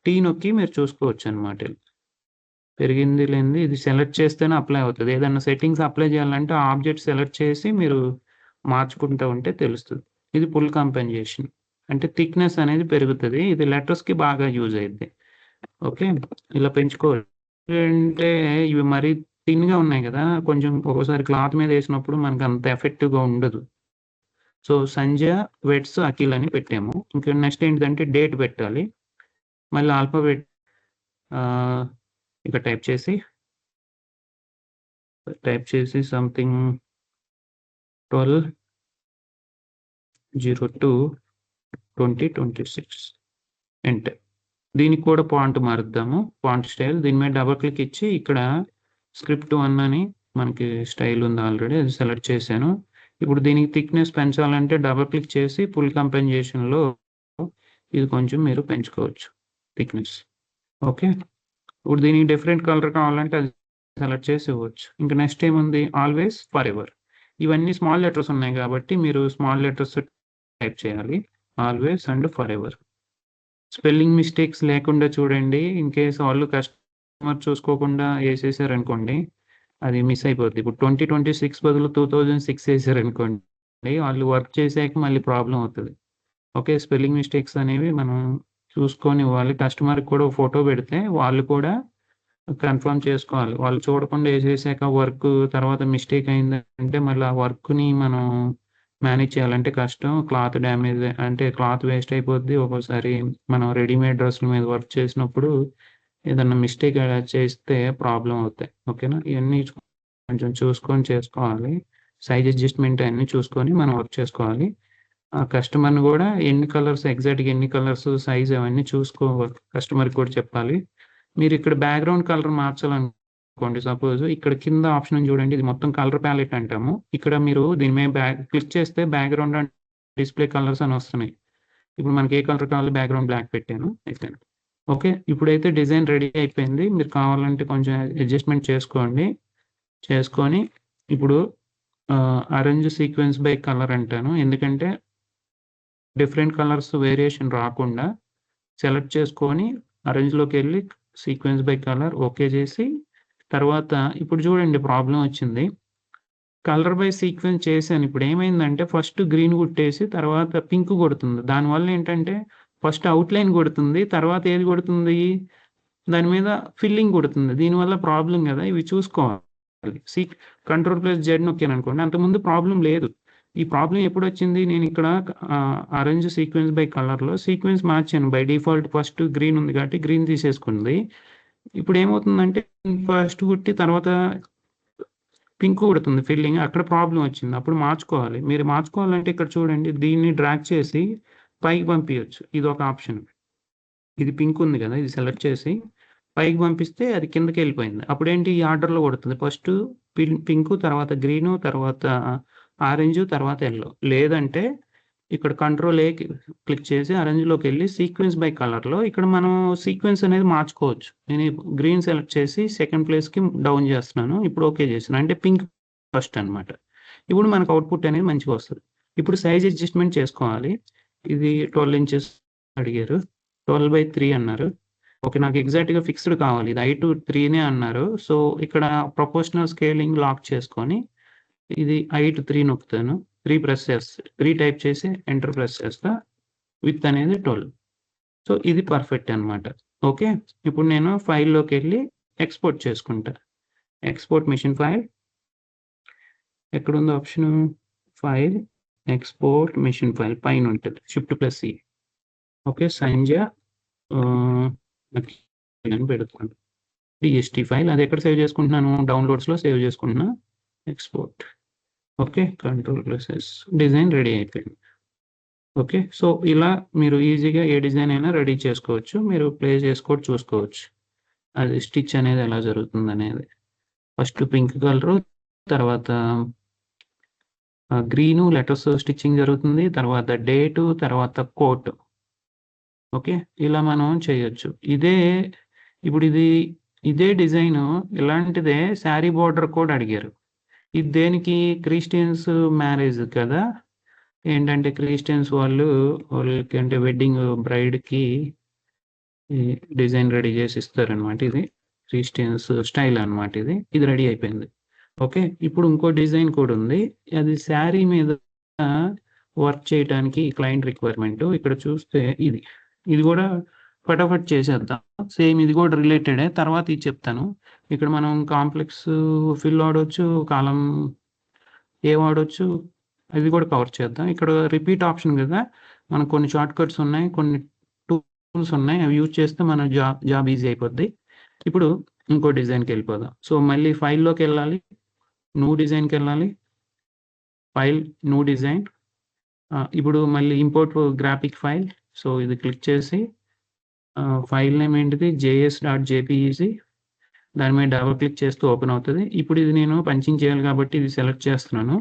టీ నొక్కి మీరు చూసుకోవచ్చనమాట. పెరిగింది లేనిది ఇది సెలెక్ట్ చేస్తేనే అప్లై అవుతది. ఏదన్నా సెట్టింగ్స్ అప్లై చేయాలంటే ఆ ఆబ్జెక్ట్ సెలెక్ట్ చేసి మీరు మార్చుకుంటా ఉంటే తెలుస్తది. ఇది ఫుల్ కంపెన్సేషన్. అంటే థిక్‌నెస్ అనేది పెరుగుతది. ఇది లెటర్స్‌కి బాగా యూజ్ అయ్యిద్ది. ఓకే. ఇలా పెంచుకోవాలి. అంటే ఇవి మరీ థిన్‌గా ఉన్నాయి గదా! కొంచెం ఒక్కోసారి క్లాత్ మీద ఏసినప్పుడు మనకంత ఎఫెక్టివ్‌గా ఉండదు. సో, సంధ్య, వెట్స్, అఖిల్ అని పెట్టాము. ఇంకా నెక్స్ట్ ఏంటిదంటే డేట్ పెట్టాలి. మళ్ళీ ఆల్ఫాబెట్ ఆహ్, ఇక టైప్ చేసి సంథింగ్ 12/02/2026 ఎంటర్. దీనికి కూడా ఫాంట్ మారుద్దాము. ఫాంట్ స్టైల్ దీని మీద డబుల్ క్లిక్ ఇచ్చి ఇక్కడ స్క్రిప్ట్ 1 అని మనకి స్టైల్ ఉంది ఆల్రెడీ. అది సెలెక్ట్ చేశాను. ఇప్పుడు దీనికి థిక్‌నెస్ పెంచాలంటే డబుల్ క్లిక్ చేసి ఫుల్ కంపెన్సేషన్‌లో ఇది కొంచెం మీరు పెంచుకోవచ్చు థిక్‌నెస్. ఓకే. ఇప్పుడు దీనికి డిఫరెంట్ కలర్ కావాలంటే అది సెలెక్ట్ చేసి ఇవ్వచ్చు. ఇంక నెక్స్ట్ ఏముంది ఆల్వేస్, ఫరెవర్. ఇవన్నీ స్మాల్ లెటర్స్ ఉన్నాయి కాబట్టి మీరు స్మాల్ లెటర్స్ టైప్ చేయాలి. Always and forever. Spelling mistakes లేకుండా చూడండి. ఇన్ కేస్ వాళ్ళు కస్టమర్ చూసుకోకుండా ఏసేసారనుకోండి, అది మిస్ అయిపోద్ది. ఇప్పుడు 2026 బదులు 2006 ఏసారనుకోండి, వాళ్ళు వర్క్ చేసాక మళ్ళీ ప్రాబ్లమ్ అవుతది. ఓకే. స్పెల్లింగ్ మిస్టేక్స్ అనేవి మనం చూసుకొని ఇవ్వాలి. కస్టమర్‌కి కూడా ఫోటో పెడితే వాళ్ళు కూడా కన్ఫర్మ్ చేసుకోవాలి. వాళ్ళు చూడకుండా ఏసేసాక వర్క్ తర్వాత మిస్టేక్ అయిందంటే మళ్ళీ ఆ వర్క్‌ని మనం మేనేజ్ చేయాలంటే కష్టం. క్లాత్ డ్యామేజ్ అంటే క్లాత్ వేస్ట్ అయిపోద్ది. ఒక్కోసారి మనం రెడీమేడ్ డ్రెస్‌ల మీద వర్క్ చేసినప్పుడు ఏదన్నా మిస్టేక్ చేస్తే ప్రాబ్లమ్ అవుతాయి. ఓకేనా? ఇయన్నీ కొంచెం చూసుకొని చేసుకోవాలి. సైజ్ అడ్జస్ట్‌మెంట్ అయన్నీ చూసుకొని మనం వర్క్ చేసుకోవాలి. ఆ కస్టమర్‌ని గూడా ఎగ్జాక్ట్‌గా ఎన్ని కలర్స్, సైజ్ అవన్నీ కస్టమర్‌కి కూడా చెప్పాలి. మీరిక్కడ బ్యాక్‌గ్రౌండ్ కలర్ మార్చాలనుకోండి సపోజ్ ఇక్కడ కింద ఆప్షన్ చూడండి. ఇది మొత్తం కలర్ ప్యాలెట్ అంటాము. ఇక్కడ మీరు దీని మీద క్లిక్ చేస్తే బ్యాక్‌గ్రౌండ్ అండ్ డిస్‌ప్లే కలర్స్ అని వస్తున్నాయి. ఇప్పుడు మనకి ఏ కలర్ కావాలో బ్యాక్‌గ్రౌండ్ బ్లాక్ పెట్టాను. అయిపోయింది. ఓకే. ఇప్పుడైతే డిజైన్ రెడీ అయిపోయింది. మీరు కావాలంటే కొంచెం అడ్జస్ట్‌మెంట్ చేసుకొని ఇప్పుడు అరేంజ్ సీక్వెన్స్ బై కలర్ అంటాను. ఎందుకంటే డిఫరెంట్ కలర్స్ వేరియేషన్ రాకుండా సెలెక్ట్ చేసుకొని అరేంజ్‌లోకెళ్ళి సీక్వెన్స్ బై కలర్ ఓకే చేసి తర్వాత ఇప్పుడు చూడండి ప్రాబ్లమ్ వచ్చింది. కలర్ బై సీక్వెన్స్ చేశాను. ఇప్పుడు ఏమైందంటే ఫస్ట్ గ్రీన్ కొట్టేసి తర్వాత పింక్ కొడుతుంది. దానివల్ల ఏంటంటే ఫస్ట్ అవుట్‌లైన్ కొడుతుంది. తర్వాత ఏది కొడుతుంది? దాని మీద ఫిల్లింగ్ కొడుతుంది. దీనివల్ల ప్రాబ్లమ్ గదా! ఇవి చూసుకోవాలి. కంట్రోల్+Z నొక్కాననుకోండి అంతకుముందు ప్రాబ్లమ్ లేదు. ఈ ప్రాబ్లమ్ ఎప్పుడొచ్చింది? నేనిక్కడ అరేంజ్ సీక్వెన్స్ బై కలర్‌లో సీక్వెన్స్ మార్చాను. బై డిఫాల్ట్ ఫస్ట్ గ్రీన్ ఉంది కాబట్టి గ్రీన్ తీసేసుకుంది. ఇప్పుడేమవుతుందంటే ఫస్ట్ కొట్టి తర్వాత పింక్ కొడుతుంది ఫిల్లింగ్. అక్కడ ప్రాబ్లమ్ వచ్చింది. అప్పుడు మార్చుకోవాలి. మీరు మార్చుకోవాలంటే ఇక్కడ చూడండి దీన్ని డ్రాగ్ చేసి పైకి పంపియొచ్చు. ఇదొక ఆప్షన్. ఇది పింక్ ఉంది గదా! ఇది సెలెక్ట్ చేసి పైకి పంపిస్తే అది కిందకెళ్ళిపోయింది. అప్పుడేంటి ఈ ఆర్డర్‌లో కొడుతుంది. ఫస్ట్ పింకు, తర్వాత గ్రీను, తర్వాత ఆరెంజు, తర్వాత యెల్లో. లేదంటే ఇక్కడ కంట్రోల్ ఏ క్లిక్ చేసి ఆరెంజ్‌లోకెళ్ళి సీక్వెన్స్ బై కలర్‌లో ఇక్కడ మనం సీక్వెన్స్ అనేది మార్చుకోవచ్చు. నేను గ్రీన్ సెలెక్ట్ చేసి సెకండ్ ప్లేస్‌కి డౌన్ చేస్తున్నాను. ఇప్పుడు ఓకే చేశాను. అంటే పింక్ ఫస్ట్ అన్నమాట. ఇప్పుడు మనకు అవుట్‌పుట్ అనేది మంచిగా వస్తది. ఇప్పుడు సైజ్ అడ్జస్ట్‌మెంట్ చేసుకోవాలి. ఇది 12 ఇంచెస్ అడిగారు. 12/3 అన్నారు. ఓకే. నాకు ఎగ్జాక్ట్‌గా ఫిక్స్‌డ్ కావాలి. ఇది హైట్ 3నే అన్నారు. సో, ఇక్కడ ప్రపోర్షనల్ స్కేలింగ్ లాక్ చేసుకొని ఇది హైట్ 3 నొక్కుతాను. 3 ప్రెస్ చేస్తా. 3 టైప్ చేసి ఎంటర్ ప్రెస్ చేస్తా. విడ్త్ అనేది 12. సో, ఇది పర్ఫెక్ట్ అన్నమాట. ఓకే. ఇప్పుడు నేను ఫైల్‌లోకెళ్ళి ఎక్స్‌పోర్ట్ చేసుకుంటా. Export machine file. ఎక్కడుంది option? File, export machine file పైనుంటది. షిఫ్ట్+E. ఓకే. సంధ్య అని పెడుతున్నాను. DST ఫైల్ అది ఎక్కడ సేవ్ చేసుకుంటున్నాను? డౌన్‌లోడ్స్‌లో సేవ్ చేసుకుంటున్నా. ఎక్స్‌పోర్ట్. ఓకే. కంట్రోల్+S డిజైన్ రెడీ అయిపోయింది. ఓకే. సో, ఇలా మీరు ఈజీగా ఏ డిజైన్ అయినా రెడీ చేసుకోవచ్చు. మీరు ప్లే చేసుకొని చూసుకోవచ్చు. అది స్టిచ్ అనేది ఎలా జరుగుతుందనేది. ఫస్ట్ పింక్ కలరు, తర్వాత గ్రీను లెటర్స్ స్టిచ్చింగ్ జరుగుతుంది. తర్వాత డేటు, తర్వాత కోట్. ఓకే. ఇలా మనం చేయొచ్చు. ఇప్పుడు ఇదే డిజైను ఇలాంటిదే శారీ బోర్డర్ కూడా అడిగారు. ఇది దేనికి క్రిస్టియన్స్ మ్యారేజ్ కదా, ఏంటంటే క్రిస్టియన్స్ వాళ్ళకి అంటే వెడ్డింగ్ బ్రైడ్కి డిజైన్ రెడీ చేసి ఇస్తారనమాట. ఇది క్రిస్టియన్స్ స్టైల్ అనమాట. ఇది రెడీ అయిపోయింది. ఓకే, ఇప్పుడు ఇంకో డిజైన్ కూడా ఉంది. అది శారీ మీద వర్క్ చేయడానికి క్లయింట్ రిక్వైర్మెంట్. ఇక్కడ చూస్తే ఇది కూడా ఫటాఫట్ చేసేద్దాం. సేమ్ ఇది కూడా రిలేటెడే, తర్వాత ఇది చెప్తాను. ఇక్కడ మనం కాంప్లెక్స్ ఫిల్ వాడవచ్చు, కాలం ఏ వాడవచ్చు, అది కూడా కవర్ చేద్దాం. ఇక్కడ రిపీట్ ఆప్షన్ కదా, మనకు కొన్ని షార్ట్ కట్స్ ఉన్నాయి, కొన్ని టూల్స్ ఉన్నాయి, అవి యూజ్ చేస్తే మన జాబ్ ఈజీ అయిపోద్ది. ఇప్పుడు ఇంకో డిజైన్కి వెళ్ళిపోదాం. సో మళ్ళీ ఫైల్లోకి వెళ్ళాలి, న్యూ డిజైన్కి వెళ్ళాలి, ఫైల్ న్యూ డిజైన్. ఇప్పుడు మళ్ళీ ఇంపోర్ట్ గ్రాఫిక్ ఫైల్. సో ఇది క్లిక్ చేసి ఫైల్ నేమ్ ఏంటిది, js.jpeg. దాని మీద డబుల్ క్లిక్ చేస్తూ ఓపెన్ అవుతుంది. ఇప్పుడు ఇది నేను పంచింగ్ చేయాలి కాబట్టి ఇది సెలెక్ట్ చేస్తున్నాను.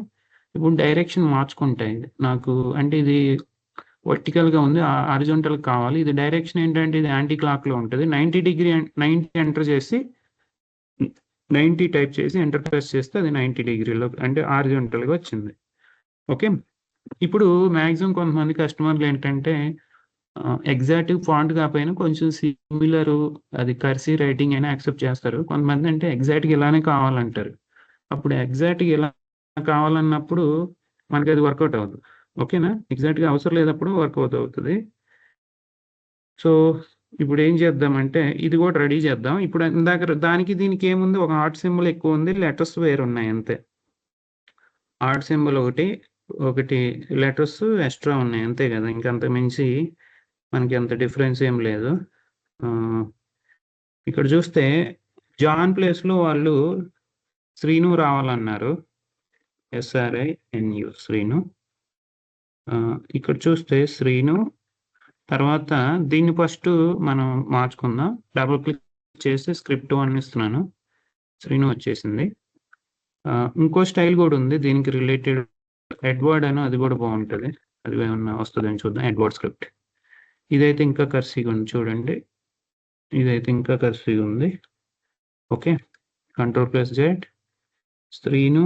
ఇప్పుడు డైరెక్షన్ మార్చుకుంటాయి నాకు, అంటే ఇది వర్టికల్గా ఉంది, హారిజాంటల్ కావాలి. ఇది డైరెక్షన్ ఏంటంటే ఇది యాంటీ క్లాక్లో ఉంటుంది. 90 డిగ్రీ 90 ఎంటర్ చేసి 90 టైప్ చేసి ఎంటర్ ప్రెస్ చేస్తే అది 90 డిగ్రీలో అంటే హారిజాంటల్గా వచ్చింది. ఓకే, ఇప్పుడు మ్యాక్సిమం కొంతమంది కస్టమర్లు ఏంటంటే ఎగ్జాక్ట్ ఫాంట్ కాకపోయినా కొంచెం సిమిలర్, అది కర్సీ రైటింగ్ అయినా యాక్సెప్ట్ చేస్తారు. కొంతమంది అంటే ఎగ్జాక్ట్గా ఇలానే కావాలంటారు. అప్పుడు ఎగ్జాక్ట్గా ఇలా కావాలన్నప్పుడు మనకి అది వర్కౌట్ అవ్వదు. ఓకేనా, ఎగ్జాక్ట్గా అవసరం లేనప్పుడు వర్కౌట్ అవుతుంది. సో ఇప్పుడు ఏం చేద్దామంటే ఇది కూడా రెడీ చేద్దాం. ఇప్పుడు ఇందాక దానికి దీనికి ఏముంది, ఒక ఆర్ట్ సింబల్ ఎక్కువ ఉంది, లెటర్స్ వేరు ఉన్నాయి అంతే. ఆర్ట్ సింబల్ ఒకటి లెటర్స్ ఎక్స్ట్రా ఉన్నాయి అంతే కదా, ఇంకంత మించి మనకి అంత డిఫరెన్స్ ఏం లేదు. ఇక్కడ చూస్తే జాన్ ప్లేస్లో వాళ్ళు శ్రీను రావాలన్నారు, SRINU శ్రీను. ఇక్కడ చూస్తే శ్రీను, తర్వాత దీన్ని ఫస్ట్ మనం మార్చుకుందాం. డబుల్ క్లిక్ చేసి స్క్రిప్ట్ 1 ఇస్తున్నాను, శ్రీను వచ్చేసింది. ఇంకో స్టైల్ కూడా ఉంది దీనికి రిలేటెడ్, ఎడ్వర్డ్ అని, అది కూడా బాగుంటుంది. అది ఏమన్నా వస్తుందని చూద్దాం. Edward script. ఇదైతే ఇంకా కర్సీగా ఉంది చూడండి, ఇదైతే ఇంకా కర్సీగా ఉంది. ఓకే, Ctrl+Z, శ్రీను,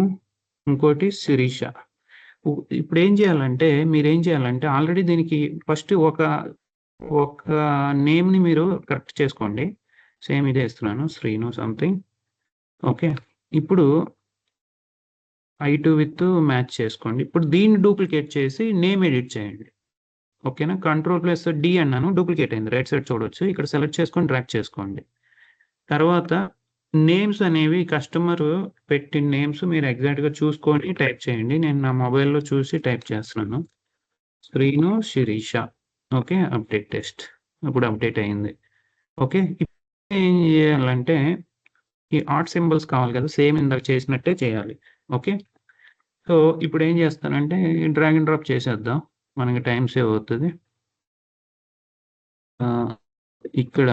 ఇంకోటి శిరీష. ఇప్పుడు ఏం చేయాలంటే మీరేం చేయాలంటే ఆల్రెడీ దీనికి ఫస్ట్ ఒక నేమ్ని మీరు కరెక్ట్ చేసుకోండి. సేమ్ ఇదే ఇస్తున్నాను, శ్రీను సంథింగ్. ఓకే, ఇప్పుడు I2 విత్ మ్యాచ్ చేసుకోండి. ఇప్పుడు దీన్ని డూప్లికేట్ చేసి నేమ్ ఎడిట్ చేయండి. ఓకేనా, Ctrl+D అన్నాను, డూప్లికేట్ అయింది. రైట్ సైడ్ చూడొచ్చు, ఇక్కడ సెలెక్ట్ చేసుకొని డ్రాగ్ చేసుకోండి. తర్వాత నేమ్స్ అనేవి కస్టమర్ పెట్టిన నేమ్స్ మీరు ఎగ్జాక్ట్గా చూసుకొని టైప్ చేయండి. నేను నా మొబైల్లో చూసి టైప్ చేస్తున్నాను, Srinu Sirisha. Okay, update test. ఇప్పుడు అప్డేట్ అయింది. ఓకే, ఇప్పుడు ఏం చేయాలంటే ఈ ఆర్ట్ సింబల్స్ కావాలి కదా, సేమ్ ఇందాక చేసినట్టే చేయాలి. ఓకే, సో ఇప్పుడు ఏం చేస్తానంటే డ్రాగ్ అండ్ డ్రాప్ చేసేద్దాం, మనకి టైం సేవ్ అవుతుంది. ఇక్కడ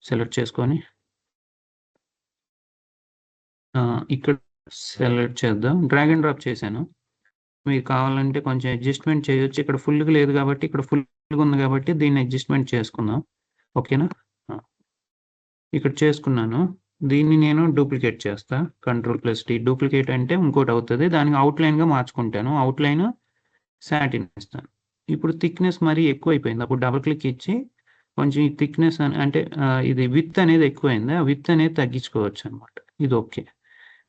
సెలెక్ట్ చేసుకొని ఇక్కడ సెలెక్ట్ చేద్దాం. డ్రాగ్ అండ్ డ్రాప్ చేశాను. మీకు కావాలంటే కొంచెం అడ్జస్ట్మెంట్ చేయొచ్చు. ఇక్కడ ఫుల్గా లేదు కాబట్టి, ఇక్కడ ఫుల్గా ఉంది కాబట్టి దీన్ని అడ్జస్ట్మెంట్ చేసుకుందాం. ఓకేనా, ఇక్కడ చేసుకున్నాను. దీన్ని నేను డూప్లికేట్ చేస్తా, Ctrl+T. డూప్లికేట్ అంటే ఇంకోటి అవుతుంది, దానికి అవుట్లైన్గా మార్చుకుంటాను. అవుట్లైన్ సాటిన్ ఇస్తాను. ఇప్పుడు థిక్నెస్ మరీ ఎక్కువ అయిపోయింది, అప్పుడు డబుల్ క్లిక్ ఇచ్చి కొంచెం ఈ థిక్నెస్ అంటే ఇది విత్ అనేది ఎక్కువైంది, ఆ విత్ అనేది తగ్గించుకోవచ్చు అనమాట. ఇది ఓకే.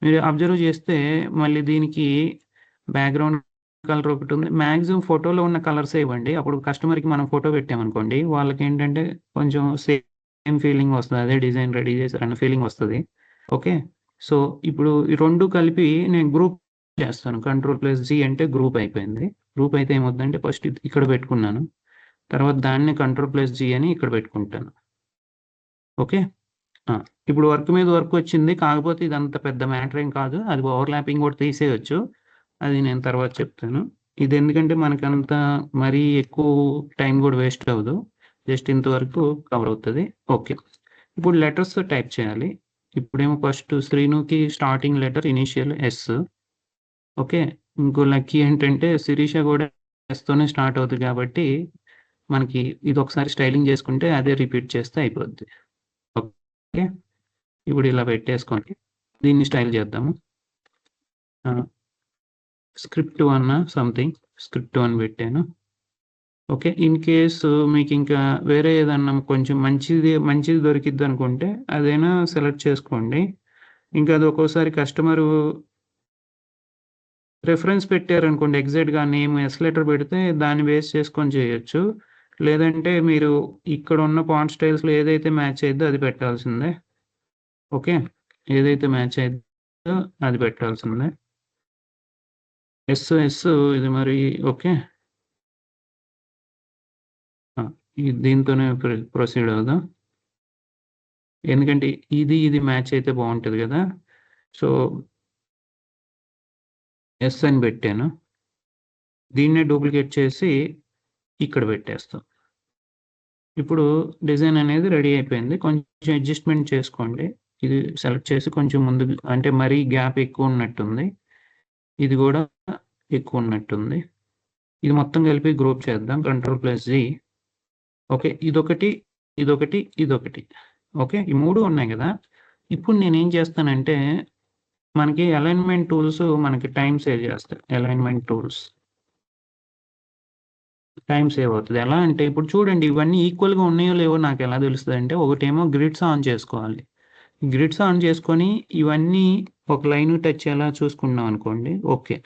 మీరు అబ్జర్వ్ చేస్తే మళ్ళీ దీనికి బ్యాక్గ్రౌండ్ కలర్ ఒకటి ఉంది. మ్యాక్సిమం ఫోటోలో ఉన్న కలర్సే ఇవ్వండి. అప్పుడు కస్టమర్కి మనం ఫోటో పెట్టామనుకోండి, వాళ్ళకి ఏంటంటే కొంచెం సేమ్ ఫీలింగ్ వస్తుంది, అదే డిజైన్ రెడీ చేశారన్న ఫీలింగ్ వస్తుంది. ఓకే, సో ఇప్పుడు ఈ రెండు కలిపి నేను గ్రూప్ చేస్తాను. Ctrl+G అంటే గ్రూప్ అయిపోయింది. గ్రూప్ అయితే ఏమవుతుందంటే ఫస్ట్ ఇక్కడ పెట్టుకున్నాను, తర్వాత దాన్ని Ctrl+G అని ఇక్కడ పెట్టుకుంటాను. ఓకే, ఇప్పుడు వర్క్ మీద వర్క్ వచ్చింది, కాకపోతే ఇదంత పెద్ద మ్యాటర్ ఏం కాదు. అది ఓవర్లాపింగ్ కూడా తీసేయచ్చు, అది నేను తర్వాత చెప్తాను. ఇది ఎందుకంటే మనకంత మరీ ఎక్కువ టైం కూడా వేస్ట్ అవ్వదు, జస్ట్ ఇంతవరకు కవర్ అవుతుంది. ఓకే, ఇప్పుడు లెటర్స్ టైప్ చేయాలి. ఇప్పుడేమో ఫస్ట్ శ్రీనుకి starting letter initial S. Okay, ఇంకో లక్కీ ఏంటంటే శిరీష కూడా ఎస్తోనే స్టార్ట్ అవుతుంది కాబట్టి మనకి ఇది ఒకసారి స్టైలింగ్ చేసుకుంటే అదే రిపీట్ చేస్తే అయిపోద్ది. ఓకే, ఇప్పుడు ఇలా పెట్టేసుకోండి, దీన్ని స్టైల్ చేద్దాము. స్క్రిప్ట్ 1 సంథింగ్ స్క్రిప్ట్ 1 పెట్టాను. ఓకే. ఇన్ కేస్ మీకు ఇంకా వేరే ఏదన్నా కొంచెం మంచిది దొరికిద్ది అనుకుంటే అదైనా సెలెక్ట్ చేసుకోండి. ఇంకా అది ఒక్కోసారి కస్టమరు రెఫరెన్స్ పెట్టారనుకోండి, ఎగ్జాక్ట్‌గా నేమ్ ఎస్ లెటర్ పెడితే దాన్ని బేస్ చేసుకొని చేయొచ్చు. లేదంటే మీరు ఇక్కడ ఉన్న ఫాంట్ స్టైల్స్‌లో ఏదైతే మ్యాచ్ అయిద్దో అది పెట్టాల్సిందే. ఓకే. ఏదైతే మ్యాచ్ అయిద్దో అది పెట్టాల్సిందే. ఎస్ ఇది మరి ఓకే. దీంతోనే ప్రొసీడ్ అవుదాం. ఎందుకంటే ఇది మ్యాచ్ అయితే బావుంటది గదా! సో, ఎస్ అని పెట్టాను. దీన్నే డూప్లికేట్ చేసి ఇక్కడ పెట్టేస్తాం. ఇప్పుడు డిజైన్ అనేది రెడీ అయిపోయింది. కొంచెం అడ్జస్ట్‌మెంట్ చేసుకోండి. ఇది సెలెక్ట్ చేసి కొంచెం ముందుకు అంటే మరీ గ్యాప్ ఎక్కువున్నట్టుంది. ఇది గూడా ఎక్కువున్నట్టుంది. ఇది మొత్తం కలిపి గ్రూప్ చేద్దాం. కంట్రోల్+G. ఓకే. ఇదొకటి, ఇదొకటి. ఓకే. ఈ 3 ఉన్నాయి గదా! ఇప్పుడు నేనేం చేస్తానంటే, మనకి అలైన్‌మెంట్ టూల్స్ మనకి టైమ్ సేవ్ చేస్తాయి. Alignment tools. టైమ్ సేవ్ అవుతది. ఎలా అంటే ఇప్పుడు చూడండి ఇవన్నీ ఈక్వల్‌గా ఉన్నాయో లేవో నాకెలా తెలుస్తదంటే, ఒకటేమో గ్రిడ్స్ ఆన్ చేసుకోవాలి. గ్రిడ్స్ ఆన్ చేసుకొని ఇవన్నీ ఒక లైన్ టచ్ అయ్యేలా చూసుకున్నాం అనుకోండి. ఓకే.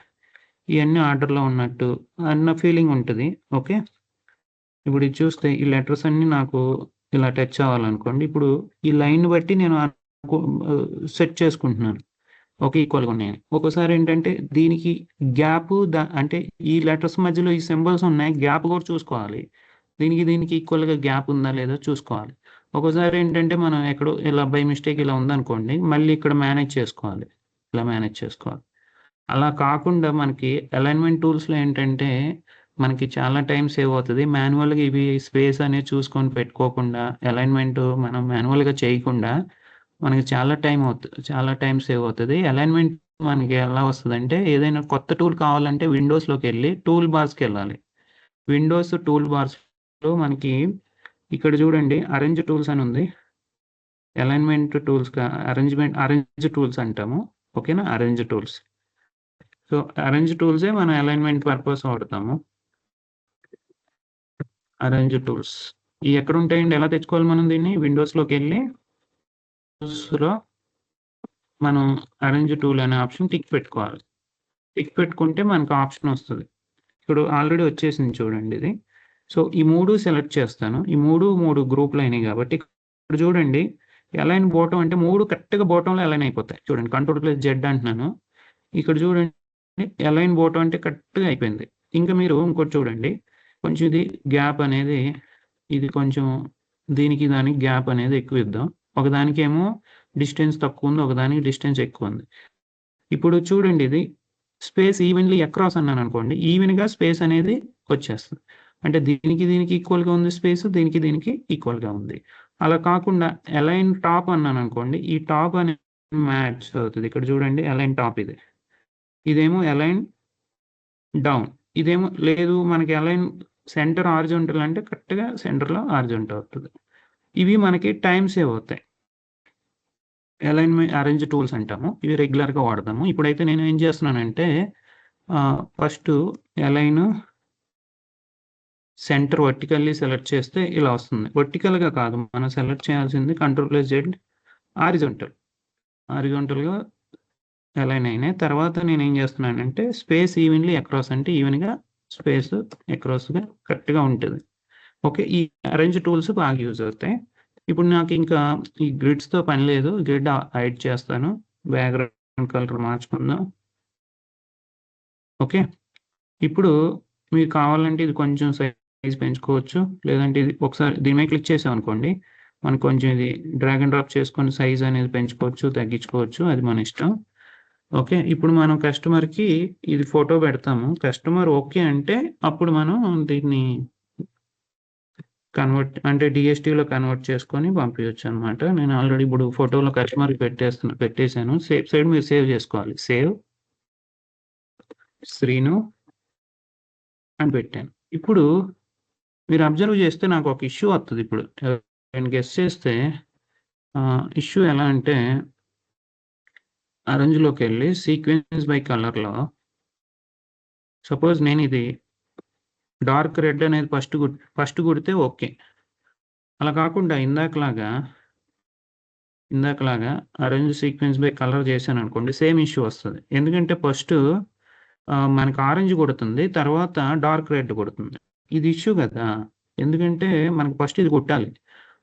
ఇయన్నీ ఆర్డర్‌లో ఉన్నట్టు అన్న ఫీలింగ్ ఉంటది. ఓకే. ఇప్పుడు ఇది చూస్తే ఈ లెటర్స్ అన్నీ నాకు ఇలా టచ్ అవ్వాలనుకోండి. ఇప్పుడు ఈ లైన్ బట్టి నేను సెట్ చేసుకుంటున్నాను. ఓకే. ఈక్వల్‌గా ఉన్నాయని. ఒక్కోసారి ఏంటంటే దీనికి గ్యాపు అంటే ఈ లెటర్స్ మధ్యలో ఈ సింబల్స్ ఉన్నాయి. గ్యాప్ కూడా చూసుకోవాలి. దీనికి ఈక్వల్‌గా గ్యాప్ ఉందా లేదా చూసుకోవాలి. ఒక్కోసారి ఏంటంటే మనం ఎక్కడో ఇలా బై మిస్టేక్ ఇలా ఉందనుకోండి. మళ్ళీ ఇక్కడ మేనేజ్ చేసుకోవాలి. ఇలా మేనేజ్ చేసుకోవాలి. అలా కాకుండా మనకి అలైన్‌మెంట్ టూల్స్‌లో ఏంటంటే మనకి చాలా టైం సేవ్ అవుతది. మాన్యువల్‌గా ఇవి స్పేస్ అనేది చూసుకొని పెట్టుకోకుండా అలైన్‌మెంట్ మనం మాన్యువల్‌గా చేయకుండా మనకి చాలా టైం సేవ్ అవుతది. అలైన్‌మెంట్ మనకి ఎలా వస్తదంటే ఏదైనా కొత్త టూల్ కావాలంటే విండోస్‌లోకెళ్ళి టూల్ బార్స్‌కెళ్ళాలి. విండోస్ టూల్ బార్స్‌లో మనకి ఇక్కడ చూడండి అరేంజ్ టూల్స్ అని ఉంది. అలైన్‌మెంట్ టూల్స్ అరేంజ్ టూల్స్ అంటాము. ఓకేనా? Arrange tools. సో, అరేంజ్ టూల్సే మనం అలైన్‌మెంట్ పర్పస్ వాడతాము. Arrange tools. ఇయి ఎక్కడుంటాయండి? ఎలా తెచ్చుకోవాలి మనం దీన్ని? విండోస్‌లోకెళ్ళి టూల్స్‌లో మనం అరేంజ్ టూల్ అనే ఆప్షన్ టిక్ పెట్టుకోవాలి. టిక్ పెట్టుకుంటే మనకు ఆప్షన్ వస్తది. ఇప్పుడు ఆల్రెడీ వచ్చేసింది చూడండి ఇది. సో, ఈ 3 సెలెక్ట్ చేస్తాను. ఈ 3 గ్రూప్‌లయినాయి గాబట్టి ఇక్కడ చూడండి అలైన్ బాటమ్ అంటే 3 కరెక్ట్‌గా బాటమ్‌లో అలైన్ అయిపోతాయి. చూడండి కంట్రోల్+Z అంటున్నాను. ఇక్కడ చూడండి అలైన్ బాటమ్ అంటే కరెక్ట్‌గా అయిపోయింది. ఇంకా మీరు ఇంకోటి చూడండి. కొంచెం ఇది గ్యాప్ అనేది ఇది కొంచెం దీనికి దానికి గ్యాప్ అనేది ఎక్కువిద్దాం. ఒకదానికేమో డిస్టెన్స్ తక్కువుంది. ఒకదానికి డిస్టెన్స్ ఎక్కువుంది. ఇప్పుడు చూడండి ఇది స్పేస్ ఈవెన్‌లీ అక్రాస్ అన్నాననుకోండి. ఈవెన్‌గా స్పేస్ అనేది వచ్చేస్తది. అంటే దీనికి ఈక్వల్‌గా ఉంది స్పేస్. దీనికి ఈక్వల్‌గా ఉంది. అలా కాకుండా అలైన్ టాప్ అన్నాననుకోండి. ఈ టాప్ అనేది మ్యాచ్ అవుతది. ఇక్కడ చూడండి అలైన్ టాప్ ఇది. ఇదేమో అలైన్ డౌన్. ఇదేమో లేదు మనకి అలైన్ సెంటర్ హారిజాంటల్ అంటే కరెక్ట్‌గా సెంటర్‌లో హారిజాంటల్ అవుతది. ఇవి మనకి టైమ్ సేవ్ అవుతాయి. అరేంజ్ టూల్స్ అంటాము. ఇవి రెగ్యులర్‌గా వాడతాము. ఇప్పుడైతే నేను ఏం చేస్తున్నానంటే first align centre vertically select చేస్తే ఇలా వస్తుంది. వర్టికల్‌గా కాదు మనం సెలెక్ట్ చేయాల్సింది కంట్రోల్+Z హారిజాంటల్. హారిజాంటల్‌గా అలైన్ అయినాయి. తర్వాత నేనేం చేస్తున్నానంటే స్పేస్ ఈవెన్‌లీ అక్రాస్ అంటే ఈవెన్‌గా స్పేస్ అక్రాస్‌గా కరెక్ట్‌గా ఉంటది. ఓకే. ఈ అరేంజ్ టూల్స్ బాగా యూజ్ అవుతాయి. ఇప్పుడు నాకింకా ఈ గ్రిడ్స్‌తో పని లేదు. గ్రిడ్ హైడ్ చేస్తాను. బ్యాక్‌గ్రౌండ్ కలర్ మార్చుకుందాం. ఓకే. ఇప్పుడు మీకు కావాలంటే ఇది కొంచెం సైజ్ పెంచుకోవచ్చు. లేదంటే ఇది ఒకసారి దీని మీద క్లిక్ చేసామనుకోండి. మనకు కొంచెం ఇది డ్రాగ్ అండ్ డ్రాప్ చేసుకొని సైజ్ అనేది పెంచుకోవచ్చు, తగ్గించుకోవచ్చు. అది మన ఇష్టం. ఓకే. ఇప్పుడు మనం కస్టమర్‌కి ఇది ఫోటో పెడతాము. కస్టమర్ ఓకే అంటే అప్పుడు మనం దీన్ని అంటే డీఎస్‌టీలో కన్వర్ట్ చేసుకొని పంపియొచ్చనమాట. నేను ఆల్రెడీ ఇప్పుడు ఫోటోలో కస్టమర్‌కి పెట్టేసాను. సేఫ్ సైడ్ మీరు సేవ్ చేసుకోవాలి. సేవ్ శ్రీను అని పెట్టాను. ఇప్పుడు మీరు అబ్జర్వ్ చేస్తే నాకు ఒక ఇష్యూ వత్తది ఇప్పుడు. నేను గెస్ చేస్తే ఇష్యూ ఎలా అంటే అరేంజ్లోకి వెళ్ళి సీక్వెన్స్ బై కలర్లో సపోజ్ నేను ఇది డార్క్ రెడ్ అనేది ఫస్ట్ కుడితే ఓకే. అలా కాకుండా ఇందాకలాగా అరేంజ్ సీక్వెన్స్ బై కలర్ చేశాను అనుకోండి, సేమ్ ఇష్యూ వస్తుంది. ఎందుకంటే ఫస్ట్ మనకి ఆరెంజ్ కొడుతుంది, తర్వాత డార్క్ రెడ్ కొడుతుంది. ఇది ఇష్యూ కదా, ఎందుకంటే మనకు ఫస్ట్ ఇది కొట్టాలి.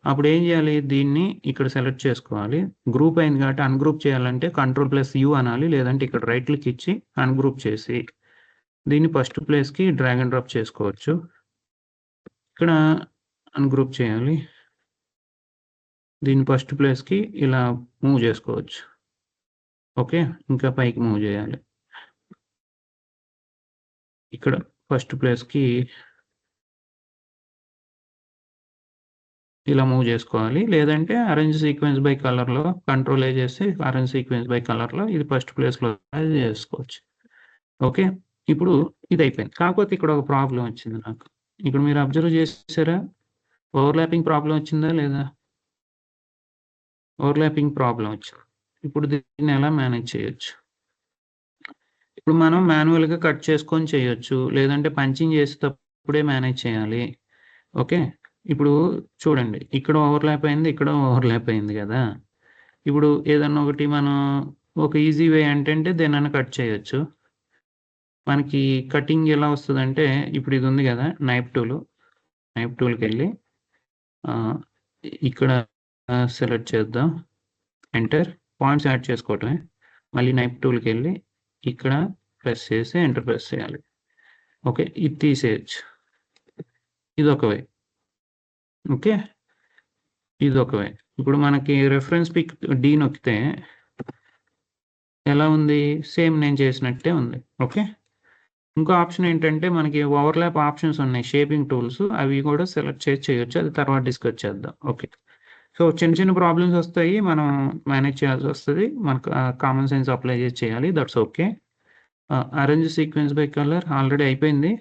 అప్పుడు ఏం చేయాలి, దీన్ని ఇక్కడ సెలెక్ట్ చేసుకోవాలి. గ్రూప్ అయింది కాబట్టి అన్గ్రూప్ చేయాలంటే Ctrl+U అనాలి, లేదంటే ఇక్కడ రైట్ క్లిక్ ఇచ్చి అన్గ్రూప్ చేసి దీన్ని ఫస్ట్ ప్లేస్కి డ్రాగ్ అండ్ డ్రాప్ చేసుకోవచ్చు. ఇక్కడ అన్గ్రూప్ చేయాలి, దీన్ని ఫస్ట్ ప్లేస్కి ఇలా మూవ్ చేసుకోవచ్చు. ఓకే, ఇంకా పైకి మూవ్ చేయాలి. ఇక్కడ ఫస్ట్ ప్లేస్కి ఇలా మూవ్ చేసుకోవాలి, లేదంటే అరేంజ్ సీక్వెన్స్ బై కలర్లో Ctrl+A చేసి అరేంజ్ సీక్వెన్స్ బై కలర్లో ఇది ఫస్ట్ ప్లేస్లో చేసుకోవచ్చు. ఓకే, ఇప్పుడు ఇది అయిపోయింది. కాకపోతే ఇక్కడ ఒక ప్రాబ్లం వచ్చింది నాకు. ఇక్కడ మీరు అబ్జర్వ్ చేసారా, ఓవర్లాపింగ్ ప్రాబ్లం వచ్చిందా లేదా? ఓవర్లాపింగ్ ప్రాబ్లం వచ్చింది. ఇప్పుడు దీన్ని ఎలా మేనేజ్ చేయొచ్చు? ఇప్పుడు మనం మాన్యువల్గా కట్ చేసుకొని చేయొచ్చు, లేదంటే పంచింగ్ చేసేటప్పుడే మేనేజ్ చేయాలి. ఓకే, ఇప్పుడు చూడండి, ఇక్కడ ఓవర్లాప్ అయింది, ఇక్కడ ఓవర్లాప్ అయింది కదా. ఇప్పుడు ఏదన్నా ఒకటి మనం ఒక ఈజీ వే ఏంటంటే దేనైనా కట్ చేయొచ్చు. మనకి కటింగ్ ఎలా వస్తుందంటే, ఇప్పుడు ఇది ఉంది కదా నైఫ్ టూల్కి వెళ్ళి ఇక్కడ సెలెక్ట్ చేద్దాం, ఎంటర్, పాయింట్స్ యాడ్ చేసుకోవటమే. మళ్ళీ నైఫ్ టూల్కి వెళ్ళి ఇక్కడ ప్రెస్ చేసి ఎంటర్ ప్రెస్ చేయాలి. ఓకే, ఇది తీసేయచ్చు, ఇది ఒక వే. ఓకే, ఇది ఒక వే. ఇప్పుడు మనకి రెఫరెన్స్ పిక్ డి నొక్కితే ఎలా ఉంది, సేమ్ నేను చేసినట్టే ఉంది. ఓకే, ఇంకో ఆప్షన్ ఏంటంటే మనకి ఓవర్లాప్ ఆప్షన్స్ ఉన్నాయి, షేపింగ్ టూల్స్, అవి కూడా సెలెక్ట్ చేసి చేయొచ్చు, అది తర్వాత డిస్కస్ చేద్దాం. ఓకే, సో చిన్న ప్రాబ్లమ్స్ వస్తాయి, మనం మేనేజ్ చేయాల్సి వస్తుంది, మనకు కామన్ సెన్స్ అప్లై చేసి చేయాలి, that's okay. Arrange sequence by colour already అయిపోయింది.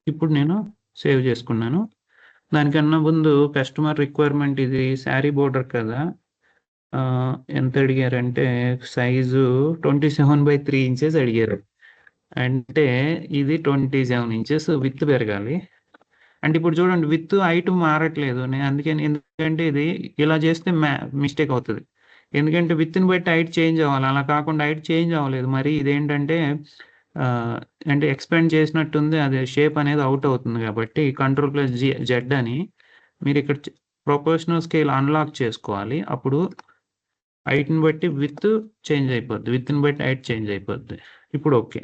ఇప్పుడు నేను సేవ్ చేసుకున్నాను. దానికన్నా ముందు కస్టమర్ రిక్వైర్మెంట్, ఇది శారీ బోర్డర్ కదా, ఎంత అడిగారంటే సైజు 27/3 ఇంచెస్ అడిగారు. అంటే ఇది 27 ఇంచెస్ విత్ పెరగాలి. అంటే ఇప్పుడు చూడండి, విత్ హైట్ మారట్లేదు, ఎందుకంటే ఇది ఇలా చేస్తే మిస్టేక్ అవుతుంది. ఎందుకంటే విత్ని బట్టి హైట్ చేంజ్ అవ్వాలి, అలా కాకుండా హైట్ చేంజ్ అవ్వలేదు. మరి ఇదేంటంటే అంటే ఎక్స్పాండ్ చేసినట్టుంది, అది షేప్ అనేది అవుట్ అవుతుంది. కాబట్టి Ctrl+Z అని మీరు ఇక్కడ ప్రొపోర్షనల్ స్కేల్ అన్లాక్ చేసుకోవాలి. అప్పుడు హైట్ని బట్టి విత్ చేంజ్ అయిపోద్ది, విత్ని బట్టి హైట్ చేంజ్ అయిపోద్ది. ఇప్పుడు ఓకే,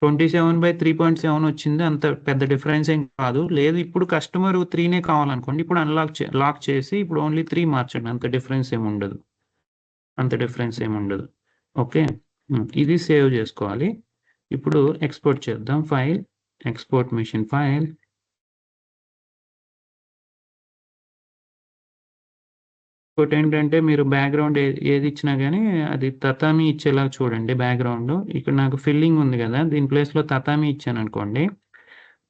27/3.7 వచ్చింది, అంత పెద్ద డిఫరెన్స్ ఏం కాదు. లేదు, ఇప్పుడు కస్టమర్ 3నే కావాలనుకోండి, ఇప్పుడు లాక్ చేసి ఇప్పుడు ఓన్లీ 3 మార్చండి, అంత డిఫరెన్స్ ఏముండదు. ఓకే, ఇది సేవ్ చేసుకోవాలి. ఇప్పుడు ఎక్స్పోర్ట్ చేద్దాం, ఫైల్, ఎక్స్పోర్ట్ మెషిన్ ఫైల్. ఇంకోటి ఏంటంటే మీరు బ్యాక్గ్రౌండ్ ఏది ఇచ్చినా కానీ అది తతామి ఇచ్చేలా చూడండి. బ్యాక్గ్రౌండ్ ఇక్కడ నాకు ఫిల్లింగ్ ఉంది కదా, దీని ప్లేస్లో తతామి ఇచ్చాను అనుకోండి,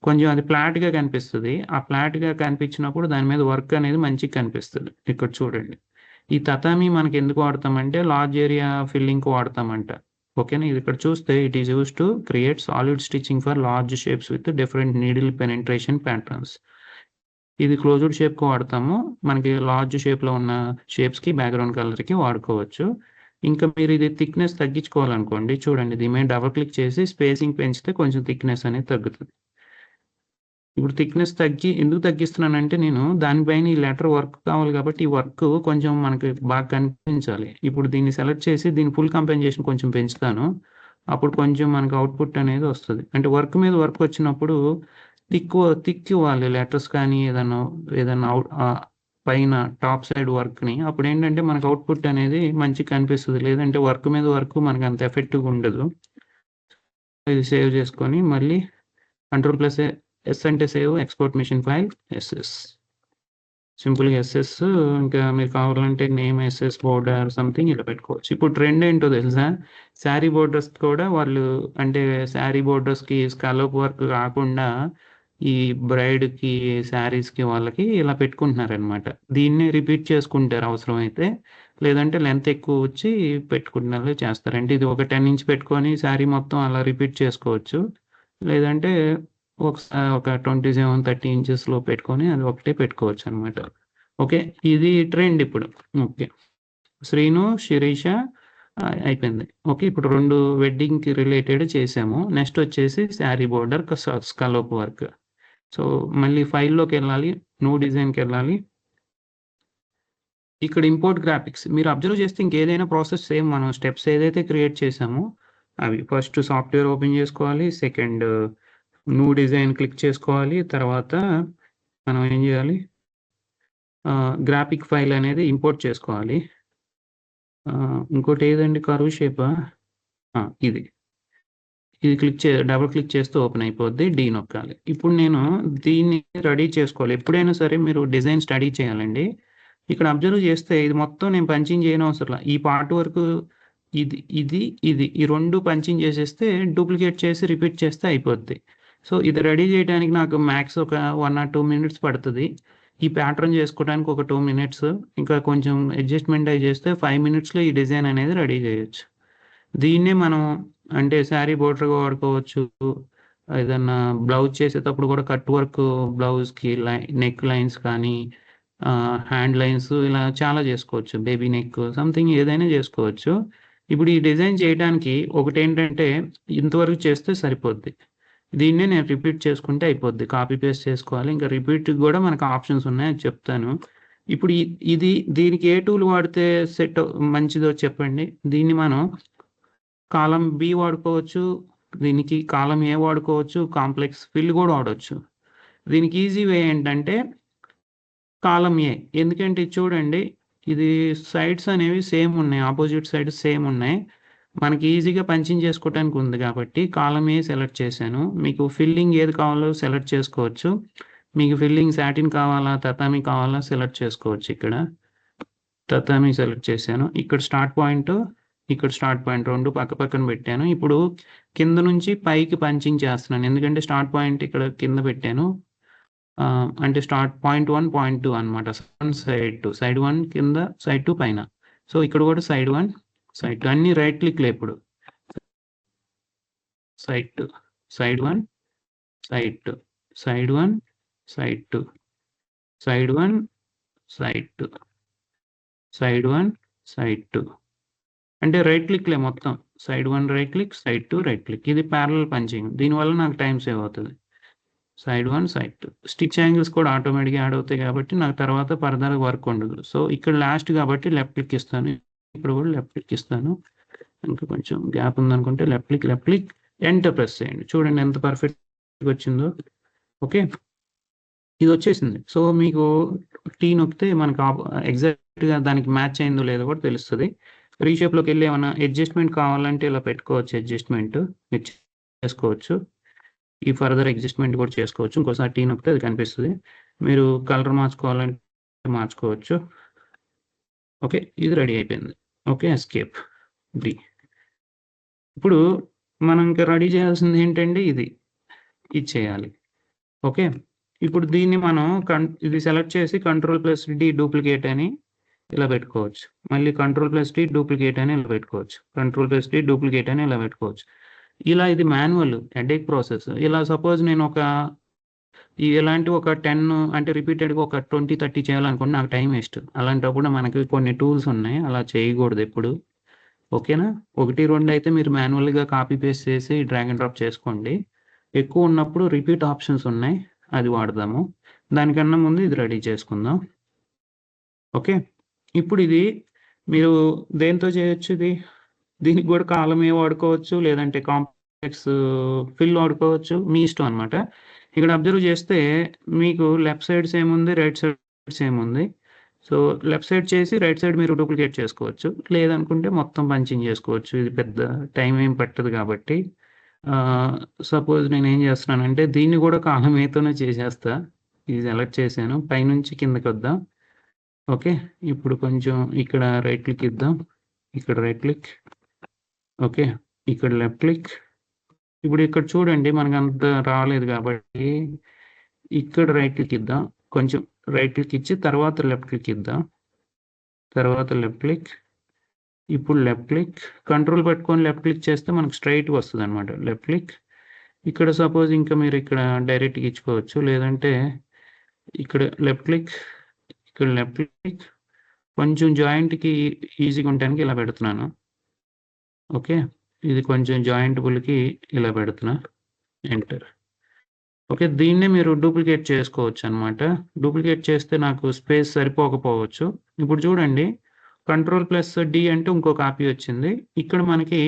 కొంచెం అది ఫ్లాట్గా కనిపిస్తుంది. ఆ ఫ్లాట్గా కనిపించినప్పుడు దాని మీద వర్క్ అనేది మంచిగా కనిపిస్తుంది. ఇక్కడ చూడండి, ఈ తతామి మనకి ఎందుకు వాడతామంటే లార్జ్ ఏరియా ఫిల్లింగ్కి వాడతామంట. ఓకేనా, ఇది ఇక్కడ చూస్తే it is use to create solid stitching for large shapes with different needle penetration patterns. ఇది క్లోజ్డ్ షేప్కి వాడతాము, మనకి లార్జ్ షేప్లో ఉన్న షేప్స్కి బ్యాక్గ్రౌండ్ కలర్కి వాడుకోవచ్చు. ఇంకా మీరు ఇది థిక్నెస్ తగ్గించుకోవాలనుకోండి, చూడండి దీని మీద డబుల్ క్లిక్ చేసి స్పేసింగ్ పెంచితే కొంచెం థిక్నెస్ అనేది తగ్గుతుంది. ఇప్పుడు థిక్నెస్ ఎందుకు తగ్గిస్తున్నానంటే, నేను దానిపైన ఈ లెటర్ వర్క్ కావాలి కాబట్టి ఈ వర్క్ కొంచెం మనకి బాగా కనిపించాలి. ఇప్పుడు దీన్ని సెలెక్ట్ చేసి దీని ఫుల్ కంపెన్సేషన్ కొంచెం పెంచుతాను, అప్పుడు కొంచెం మనకు అవుట్పుట్ అనేది వస్తుంది. అంటే వర్క్ మీద వర్క్ వచ్చినప్పుడు థిక్ ఇవ్వాలి లెటర్స్ కానీ ఏదన్నా పైన టాప్ సైడ్ వర్క్ని, అప్పుడు ఏంటంటే మనకు అవుట్పుట్ అనేది మంచి కనిపిస్తుంది. లేదంటే వర్క్ మీద వర్క్ మనకు అంత ఎఫెక్టివ్గా ఉండదు. ఇది సేవ్ చేసుకొని మళ్ళీ Ctrl+S అంటే save, export machine file, SS, సింపుల్గా ఎస్ఎస్. ఇంకా మీరు కావాలంటే నేమ్ ఎస్ఎస్ బోర్డర్ సంథింగ్ ఇలా పెట్టుకోవచ్చు. ఇప్పుడు ట్రెండ్ ఏంటో తెలుసా, శారీ బోర్డర్స్ కూడా వాళ్ళు, అంటే శారీ బోర్డర్స్కి స్కాలప్ వర్క్ కాకుండా ఈ బ్రైడ్కి శారీస్కి వాళ్ళకి ఇలా పెట్టుకుంటున్నారనమాట. దీన్ని రిపీట్ చేసుకుంటారు అవసరమైతే. లేదంటే లెంత్ ఎక్కువ వచ్చి పెట్టుకునేలా చేస్తారు. అంటే ఇది ఒక 10 ఇంచ్ పెట్టుకొని శారీ మొత్తం అలా రిపీట్ చేసుకోవచ్చు. లేదంటే ఒక 27, 30 ఇంచెస్‌లో పెట్టుకొని అది ఒకటే పెట్టుకోవచ్చనమాట. ఓకే. ఇది ట్రెండ్ ఇప్పుడు. ఓకే. శ్రీను, శిరీష అయిపోయింది. ఓకే. ఇప్పుడు 2 వెడ్డింగ్‌కి రిలేటెడ్ చేసాము. నెక్స్ట్ వచ్చేసి శారీ బోర్డర్ స్కలోప్ వర్క్. సో, మళ్ళీ ఫైల్‌లోకెళ్ళాలి. న్యూ డిజైన్‌కెళ్ళాలి. ఇక్కడ ఇంపోర్ట్ గ్రాఫిక్స్ మీరు అబ్జర్వ్ చేస్తే ఇంకేదైనా ప్రాసెస్ సేమ్ మనం స్టెప్స్ ఏదైతే క్రియేట్ చేసామో అవి ఫస్ట్ సాఫ్ట్‌వేర్ ఓపెన్ చేసుకోవాలి. సెకండ్ న్యూ డిజైన్ క్లిక్ చేసుకోవాలి. తర్వాత మనం ఏం చేయాలి? గ్రాఫిక్ ఫైల్ అనేది ఇంపోర్ట్ చేసుకోవాలి. ఇంకోటి ఏదండి కర్వ్ షేపా? ఇది. ఇది డబుల్ క్లిక్ చేస్తే ఓపెన్ అయిపోద్ది. డి నొక్కాలి. ఇప్పుడు నేను దీన్ని రెడీ చేసుకోవాలి. ఎప్పుడైనా సరే మీరు డిజైన్ స్టడీ చేయాలండి. ఇక్కడ అబ్జర్వ్ చేస్తే ఇది మొత్తం నేను పంచింగ్ చేయనవసరంలా. ఈ పార్ట్ వరకు ఇది ఈ 2 పంచింగ్ చేసేస్తే డూప్లికేట్ చేసి రిపీట్ చేస్తే అయిపోద్ది. సో, ఇది రెడీ చేయడానికి నాకు మ్యాక్స్ ఒక 1 ఆర్ 2 మినిట్స్ పడతది. ఈ ప్యాటర్న్ చేసుకోవడానికి ఒక 2 మినిట్స్. ఇంకా కొంచెం అడ్జస్ట్‌మెంట్ అయి చేస్తే 5 మినిట్స్‌లో ఈ డిజైన్ అనేది రెడీ చేయొచ్చు. దీన్నే మనం అంటే శారీ బోర్డర్‌గా వాడుకోవచ్చు. ఏదన్నా బ్లౌజ్ చేసేటప్పుడు కూడా కట్ వర్క్ బ్లౌజ్‌కి నెక్ లైన్స్ కానీ హ్యాండ్ లైన్స్ ఇలా చాలా చేసుకోవచ్చు. బేబీ నెక్ సంథింగ్ ఏదైనా చేసుకోవచ్చు. ఇప్పుడు ఈ డిజైన్ చేయడానికి ఒకటేంటంటే ఇంతవరకు చేస్తే సరిపోద్ది. దీన్నే నేను రిపీట్ చేసుకుంటే అయిపోద్ది. కాపీ పేస్ట్ చేసుకోవాలి. ఇంకా రిపీట్‌కి కూడా మనకు ఆప్షన్స్ ఉన్నాయి. అది చెప్తాను. ఇప్పుడు దీనికి ఏ టూల్ వాడితే మంచిదో చెప్పండి. దీన్ని మనం కాలమ్ బి వాడుకోవచ్చు. దీనికి కాలమ్ ఏ వాడుకోవచ్చు. కాంప్లెక్స్ ఫిల్ కూడా వాడొచ్చు. దీనికి ఈజీ వే ఏంటంటే కాలమ్ ఏ. ఎందుకంటే ఇది చూడండి. ఇది సైడ్స్ అనేవి సేమ్ ఉన్నాయి. ఆపోజిట్ సైడ్స్ సేమ్ ఉన్నాయి. మనకి ఈజీగా పంచింగ్ చేసుకోవడానికి ఉంది కాబట్టి కాలమ్ ఏ సెలెక్ట్ చేశాను. మీకు ఫిల్లింగ్ ఏది కావాలో సెలెక్ట్ చేసుకోవచ్చు. మీకు ఫిల్లింగ్ సాటిన్ కావాలా, తతామి కావాలా సెలెక్ట్ చేసుకోవచ్చు ఇక్కడ. తతామి సెలెక్ట్ చేశాను. ఇక్కడ స్టార్ట్ పాయింట్, ఇక్కడ స్టార్ట్ పాయింట్ 2 పక్కన పెట్టాను. ఇప్పుడు కింద నుంచి పైకి పంచింగ్ చేస్తున్నాను. ఎందుకంటే స్టార్ట్ పాయింట్ ఇక్కడ కింద పెట్టాను. అంటే స్టార్ట్ పాయింట్ 1, పాయింట్ 2 అనమాట. సైడ్ 2, సైడ్ 1 కింద, సైడ్ 2 పైన. సో, ఇక్కడ కూడా సైడ్ 1, సైడ్ 2 అన్ని రైట్ క్లిక్‌లే ఇప్పుడు. Side 2, side 1, side 2, side 1, side 2, side 1, side 2, side 1, side 2 అంటే రైట్ క్లిక్‌లే మొత్తం. Side 1 right click, side 2 right click. ఇది ప్యారలల్ పంచింగ్. దీనివల్ల నాకు టైం సేవ్ అవుతది. సైడ్ 1, సైడ్ 2 స్టిచ్ యాంగిల్స్ కూడా ఆటోమేటిక్‌గా యాడ్ అవుతాయి కాబట్టి నాకు తర్వాత ఫర్దర్ వర్క్ ఉండదు. సో, ఇక్కడ లాస్ట్ కాబట్టి లెఫ్ట్ క్లిక్ ఇస్తాను. ఇక్కడ కూడా లెఫ్ట్ క్లిక్ ఇస్తాను. ఇంకా కొంచెం గ్యాప్ ఉందనుకుంటే లెఫ్ట్ క్లిక్ ఎంటర్ ప్రెస్ చేయండి. చూడండి ఎంత పర్ఫెక్ట్‌గా వచ్చిందో. ఓకే. ఇది వచ్చేసింది. సో, మీకు టీ నొక్కితే మనకు ఎగ్జాక్ట్‌గా దానికి మ్యాచ్ అయిందో లేదో కూడా తెలుస్తది. రీషేప్‌లోకెళ్ళి ఏమన్నా అడ్జస్ట్‌మెంట్ కావాలంటే ఇలా పెట్టుకోవచ్చు. అడ్జస్ట్‌మెంట్ మీరు చేసుకోవచ్చు. ఈ ఫర్దర్ అడ్జస్ట్‌మెంట్ కూడా చేసుకోవచ్చు. ఇంకోసారి టీ నొక్కితే అది కనిపిస్తది. మీరు కలర్ మార్చుకోవాలంటే మార్చుకోవచ్చు. ఓకే. ఇది రెడీ అయిపోయింది. ఓకే. Escape D. ఇప్పుడు మనం ఇంకా రెడీ చేయాల్సింది ఏంటంటే ఇది చేయాలి. ఓకే. ఇప్పుడు దీన్ని మనం ఇది సెలెక్ట్ చేసి కంట్రోల్+డి డూప్లికేట్ అని ఇలా పెట్టుకోవచ్చు. మళ్ళీ కంట్రోల్+డి డూప్లికేట్ అని ఇలా పెట్టుకోవచ్చు. కంట్రోల్+డి డూప్లికేట్ అని ఇలా పెట్టుకోవచ్చు. ఇలా ఇది మాన్యువల్ హెడేక్ ప్రాసెస్. ఇలా సపోజ్ నేను ఇలాంటి ఒక 10 అంటే రిపీటెడ్‌గా ఒక 20, 30 చేయాలనుకోండి నాకు టైం వేస్ట్. అలాంటప్పుడు మనకి కొన్ని టూల్స్ ఉన్నాయి. అలా చేయకూడదు ఎప్పుడు. ఓకేనా? 1, 2 అయితే మీరు మాన్యువల్‌గా కాపీ పేస్ట్ చేసి డ్రాగ్ అండ్ డ్రాప్ చేసుకోండి. ఎక్కువ ఉన్నప్పుడు రిపీట్ ఆప్షన్స్ ఉన్నాయి. అది వాడదాము. దానికన్నా ముందు ఇది రెడీ చేసుకుందాం. ఓకే. ఇప్పుడు ఇది మీరు దేనితో చేయొచ్చు ఇది? దీనికి కూడా కాలమ్ ఏ వాడుకోవచ్చు. లేదంటే కాంప్లెక్స్ ఫిల్ వాడుకోవచ్చు. మీ ఇష్టం అనమాట. ఇక్కడ అబ్జర్వ్ చేస్తే మీకు లెఫ్ట్ సైడ్ సేమ్ ఉంది. రైట్ సైడ్ సేమ్ ఉంది. సో, లెఫ్ట్ సైడ్ చేసి రైట్ సైడ్ మీరు డూప్లికేట్ చేసుకోవచ్చు. లేదనుకుంటే మొత్తం పంచింగ్ చేసుకోవచ్చు. ఇది పెద్ద టైం ఏం పట్టదు కాబట్టి. సపోజ్ నేనేం చేస్తున్నానంటే దీన్ని కూడా కాలమ్ ఏతోనే చేసేస్తా. ఇది సెలెక్ట్ చేశాను. పైనుంచి కిందకొద్దాం. ఓకే. ఇప్పుడు కొంచెం ఇక్కడ రైట్ క్లిక్ ఇద్దాం. ఇక్కడ రైట్ క్లిక్. ఓకే. ఇక్కడ లెఫ్ట్ క్లిక్. ఇప్పుడు ఇక్కడ చూడండి మనకంత రాలేదు కాబట్టి ఇక్కడ రైట్ క్లిక్ ఇద్దాం. కొంచెం రైట్ క్లిక్ ఇచ్చి తర్వాత లెఫ్ట్ క్లిక్ ఇద్దాం. తర్వాత లెఫ్ట్ క్లిక్, ఇప్పుడు లెఫ్ట్ క్లిక్, కంట్రోల్ పట్టుకొని లెఫ్ట్ క్లిక్ చేస్తే మనకు స్ట్రైట్గా వస్తుంది అనమాట. లెఫ్ట్ క్లిక్, ఇక్కడ సపోజ్ ఇంకా మీరు ఇక్కడ డైరెక్ట్గా ఇచ్చుకోవచ్చు, లేదంటే ఇక్కడ లెఫ్ట్ క్లిక్, ఇక్కడ లెఫ్ట్ క్లిక్, కొంచెం జాయింట్కి ఈజీగా ఉండడానికి ఇలా పెడుతున్నాను. ఓకే, ఇది కొంచెం జాయింటబుల్కి ఇలా పెడుతున్నా, ఎంటర్. ఓకే, దీన్నే మీరు డూప్లికేట్ చేసుకోవచ్చు అనమాట. డూప్లికేట్ చేస్తే నాకు స్పేస్ సరిపోకపోవచ్చు. ఇప్పుడు చూడండి, Ctrl+D అంటే ఇంకో కాపీ వచ్చింది. ఇక్కడ మనకి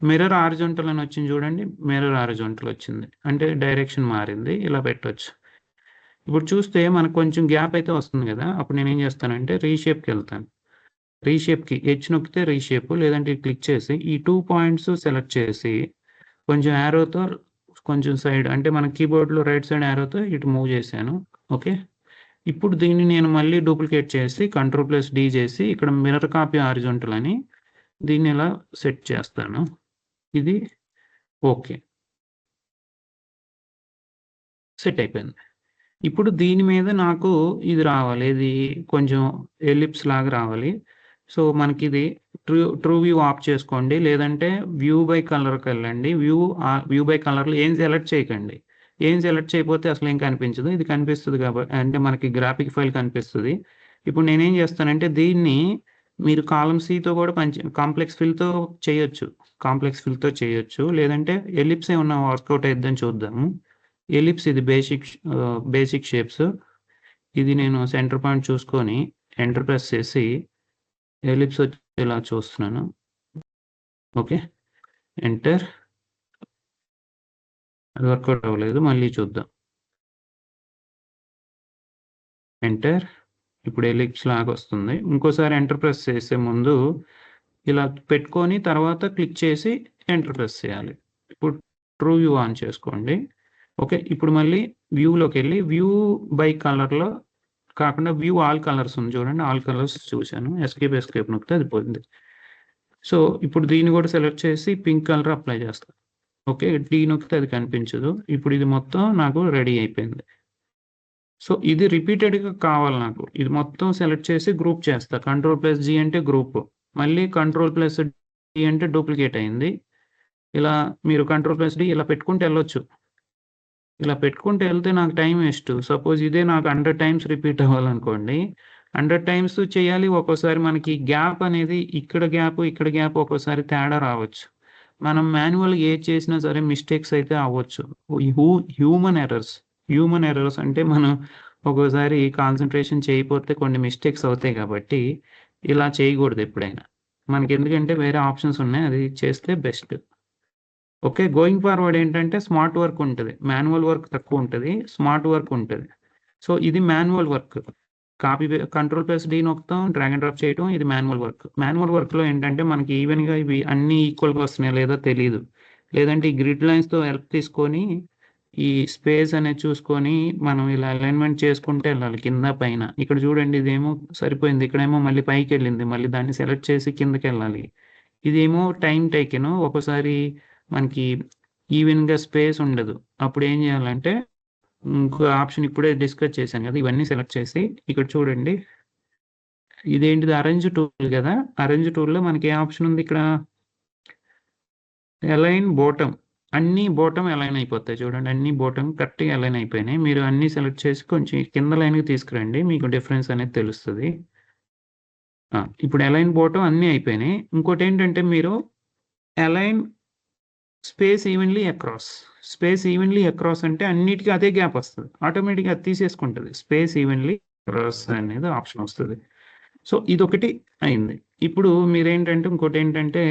మిర్రర్ హారిజాంటల్ అని వచ్చింది చూడండి, మిర్రర్ హారిజాంటల్ వచ్చింది అంటే డైరెక్షన్ మారింది. ఇలా పెట్టవచ్చు. ఇప్పుడు చూస్తే మనకు కొంచెం గ్యాప్ అయితే వస్తుంది కదా, అప్పుడు నేను ఏం చేస్తానంటే రీషేప్కి వెళ్తాను. రీషేప్కి హెచ్ నొక్కితే రీషేప్, లేదంటే క్లిక్ చేసి ఈ 2 పాయింట్స్ సెలెక్ట్ చేసి కొంచెం యారోతో కొంచెం సైడ్, అంటే మన కీబోర్డ్లో రైట్ సైడ్ యారోతో ఇటు మూవ్ చేశాను. ఓకే, ఇప్పుడు దీన్ని నేను మళ్ళీ డూప్లికేట్ చేసి Ctrl+D చేసి ఇక్కడ మిర్రర్ కాపీ హారిజాంటల్ అని దీన్ని ఇలా సెట్ చేస్తాను. ఇది ఓకే, సెట్ అయిపోయింది. ఇప్పుడు దీని మీద నాకు ఇది రావాలి, ఇది కొంచెం ఎలిప్స్ లాగా రావాలి. సో మనకి ఇది ట్రూ వ్యూ ఆఫ్ చేసుకోండి, లేదంటే వ్యూ బై కలర్కి వెళ్ళండి. వ్యూ బై కలర్లో ఏం సెలెక్ట్ చేయకండి. ఏం సెలెక్ట్ చేయకపోతే అసలు ఏం కనిపించదు, ఇది కనిపిస్తుంది కాబట్టి, అంటే మనకి గ్రాఫిక్ ఫైల్ కనిపిస్తుంది. ఇప్పుడు నేనేం చేస్తానంటే దీన్ని మీరు కాలమ్ సితో కూడా కాంప్లెక్స్ ఫిల్తో చేయొచ్చు, లేదంటే ఎలిప్స్ ఏమన్నా వర్కౌట్ అయిద్దని చూద్దాము. ఎలిప్స్ ఇది బేసిక్ షేప్స్. ఇది నేను సెంటర్ పాయింట్ చూసుకొని ఎంటర్ ప్రెస్ చేసి ఎలిప్స్ వచ్చేలా చూస్తున్నాను. Okay, enter. అది వర్కౌట్ అవ్వలేదు, మళ్ళీ చూద్దాం. ఎంటర్. ఇప్పుడు ఎలిప్స్ లాగా వస్తుంది. ఇంకోసారి ఎంటర్ ప్రెస్ చేసే ముందు ఇలా పెట్టుకొని తర్వాత క్లిక్ చేసి ఎంటర్ ప్రెస్ చేయాలి. ఇప్పుడు ట్రూ వ్యూ ఆన్ చేసుకోండి. ఓకే, ఇప్పుడు మళ్ళీ వ్యూలోకి వెళ్ళి వ్యూ బై కలర్లో కాకుండా వ్యూ ఆల్ కలర్స్ ఉంది చూడండి, ఆల్ కలర్స్ చూశాను. ఎస్కేప్ నొక్కితే అది పోయింది. సో ఇప్పుడు దీన్ని కూడా సెలెక్ట్ చేసి పింక్ కలర్ అప్లై చేస్తాను. ఓకే, డీ నొక్కితే అది కనిపించదు. ఇప్పుడు ఇది మొత్తం నాకు రెడీ అయిపోయింది. సో ఇది రిపీటెడ్గా కావాలి నాకు. ఇది మొత్తం సెలెక్ట్ చేసి గ్రూప్ చేస్తా. Ctrl+G అంటే గ్రూప్, మళ్ళీ Ctrl+D అంటే డూప్లికేట్ అయింది. ఇలా మీరు Ctrl+D ఇలా పెట్టుకుంటూ వెళ్ళొచ్చు. ఇలా పెట్టుకుంటూ వెళ్తే నాకు టైం వేస్ట్. సపోజ్ ఇదే నాకు 100 టైమ్స్ రిపీట్ అవ్వాలనుకోండి, 100 టైమ్స్ చేయాలి. ఒక్కోసారి మనకి గ్యాప్ అనేది ఇక్కడ గ్యాప్ ఒక్కోసారి తేడా రావచ్చు. మనం మాన్యువల్గా ఏది చేసినా సరే మిస్టేక్స్ అయితే అవ్వచ్చు. హ్యూమన్ ఎర్రర్స్ అంటే మనం ఒక్కోసారి కాన్సన్ట్రేషన్ చేయకపోతే కొన్ని మిస్టేక్స్ అవుతాయి. కాబట్టి ఇలా చేయకూడదు ఎప్పుడైనా. మనకి ఎందుకంటే వేరే ఆప్షన్స్ ఉన్నాయి, అది చేస్తే బెస్ట్. ఓకే, గోయింగ్ ఫార్వర్డ్ ఏంటంటే స్మార్ట్ వర్క్ ఉంటుంది, మాన్యువల్ వర్క్ తక్కువ ఉంటుంది, స్మార్ట్ వర్క్ ఉంటుంది. సో ఇది మాన్యువల్ వర్క్. Ctrl+D నొక్కుతాం, డ్రాగ్ అండ్ డ్రాప్ చేయటం, ఇది మాన్యువల్ వర్క్. మాన్యువల్ వర్క్లో ఏంటంటే మనకి ఈవెన్గా ఇవి అన్నీ ఈక్వల్గా వస్తున్నాయో లేదో తెలియదు, లేదంటే ఈ గ్రిడ్ లైన్స్తో హెల్ప్ తీసుకొని ఈ స్పేస్ అనేది చూసుకొని మనం ఇలా అలైన్మెంట్ చేసుకుంటే వెళ్ళాలి కింద పైన. ఇక్కడ చూడండి, ఇదేమో సరిపోయింది, ఇక్కడేమో మళ్ళీ పైకి వెళ్ళింది, మళ్ళీ దాన్ని సెలెక్ట్ చేసి కిందకి వెళ్ళాలి. ఇదేమో టైం టేకెన్, ఒక్కోసారి మనకి ఈవెన్గా స్పేస్ ఉండదు. అప్పుడు ఏం చేయాలంటే ఇంకో ఆప్షన్ ఇప్పుడే డిస్కస్ చేశాను కదా, ఇవన్నీ సెలెక్ట్ చేసి ఇక్కడ చూడండి, ఇదేంటిది అరేంజ్ టూల్ కదా. అరేంజ్ టూల్లో మనకి ఏ ఆప్షన్ ఉంది, ఇక్కడ అలైన్ బాటమ్. అన్ని బాటమ్ అలైన్ అయిపోతాయి చూడండి, అన్ని బాటమ్ కరెక్ట్గా అలైన్ అయిపోయినాయి. మీరు అన్ని సెలెక్ట్ చేసి కొంచెం కింద లైన్కి తీసుకురండి, మీకు డిఫరెన్స్ అనేది తెలుస్తుంది. ఇప్పుడు అలైన్ బాటమ్ అన్నీ అయిపోయినాయి. ఇంకోటి ఏంటంటే మీరు అలైన్ స్పేస్ ఈవెన్లీ అక్రాస్ అంటే అన్నిటికీ అదే గ్యాప్ వస్తుంది, ఆటోమేటిక్గా అది తీసేసుకుంటుంది. స్పేస్ ఈవెన్లీ అక్రాస్ అనేది ఆప్షన్ వస్తుంది. సో ఇదొకటి అయింది. ఇప్పుడు మీరేంటంటే ఇంకోటి ఏంటంటే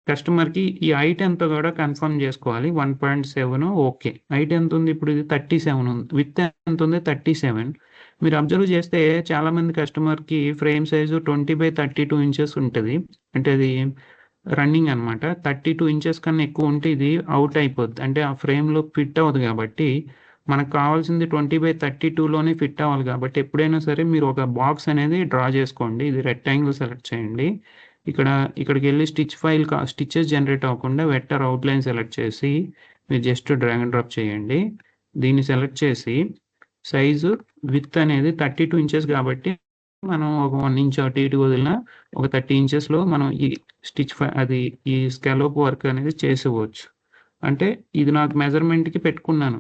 కస్టమర్కి ఈ హైట్ ఎంత కూడా కన్ఫర్మ్ చేసుకోవాలి. 1.7 ఓకే. హైట్ ఎంత ఉంది, ఇప్పుడు ఇది 37 ఉంది. విత్ ఎంత ఉంది, 37. మీరు అబ్జర్వ్ చేస్తే చాలామంది కస్టమర్కి ఫ్రేమ్ సైజు 20/32 ఇంచెస్ ఉంటుంది, అంటే అది రన్నింగ్ అనమాట. 32 ఇంచెస్ కన్నా ఎక్కువ ఉంటే ఇది అవుట్ అయిపోద్ది, అంటే ఆ ఫ్రేమ్లో ఫిట్ అవ్వదు. కాబట్టి మనకు కావాల్సింది 20/32లోనే ఫిట్ అవ్వాలి. కాబట్టి ఎప్పుడైనా సరే మీరు ఒక బాక్స్ అనేది డ్రా చేసుకోండి. ఇది రెక్టాంగిల్ సెలెక్ట్ చేయండి. ఇక్కడికి వెళ్ళి స్టిచెస్ జనరేట్ అవ్వకుండా వెక్టర్ అవుట్లైన్ సెలెక్ట్ చేసి మీరు జస్ట్ డ్రాగ్ అండ్ డ్రాప్ చేయండి. దీన్ని సెలెక్ట్ చేసి సైజు విత్ అనేది 32 ఇంచెస్ కాబట్టి మనం ఒక 1 ఇంచ్ అటు ఇటు వదిలినా ఒక 30 ఇంచెస్‌లో మనం ఈ అది ఈ స్కాలోప్ వర్క్ అనేది చేసేవచ్చు. అంటే ఇది నాకు మెజర్‌మెంట్‌కి పెట్టుకున్నాను.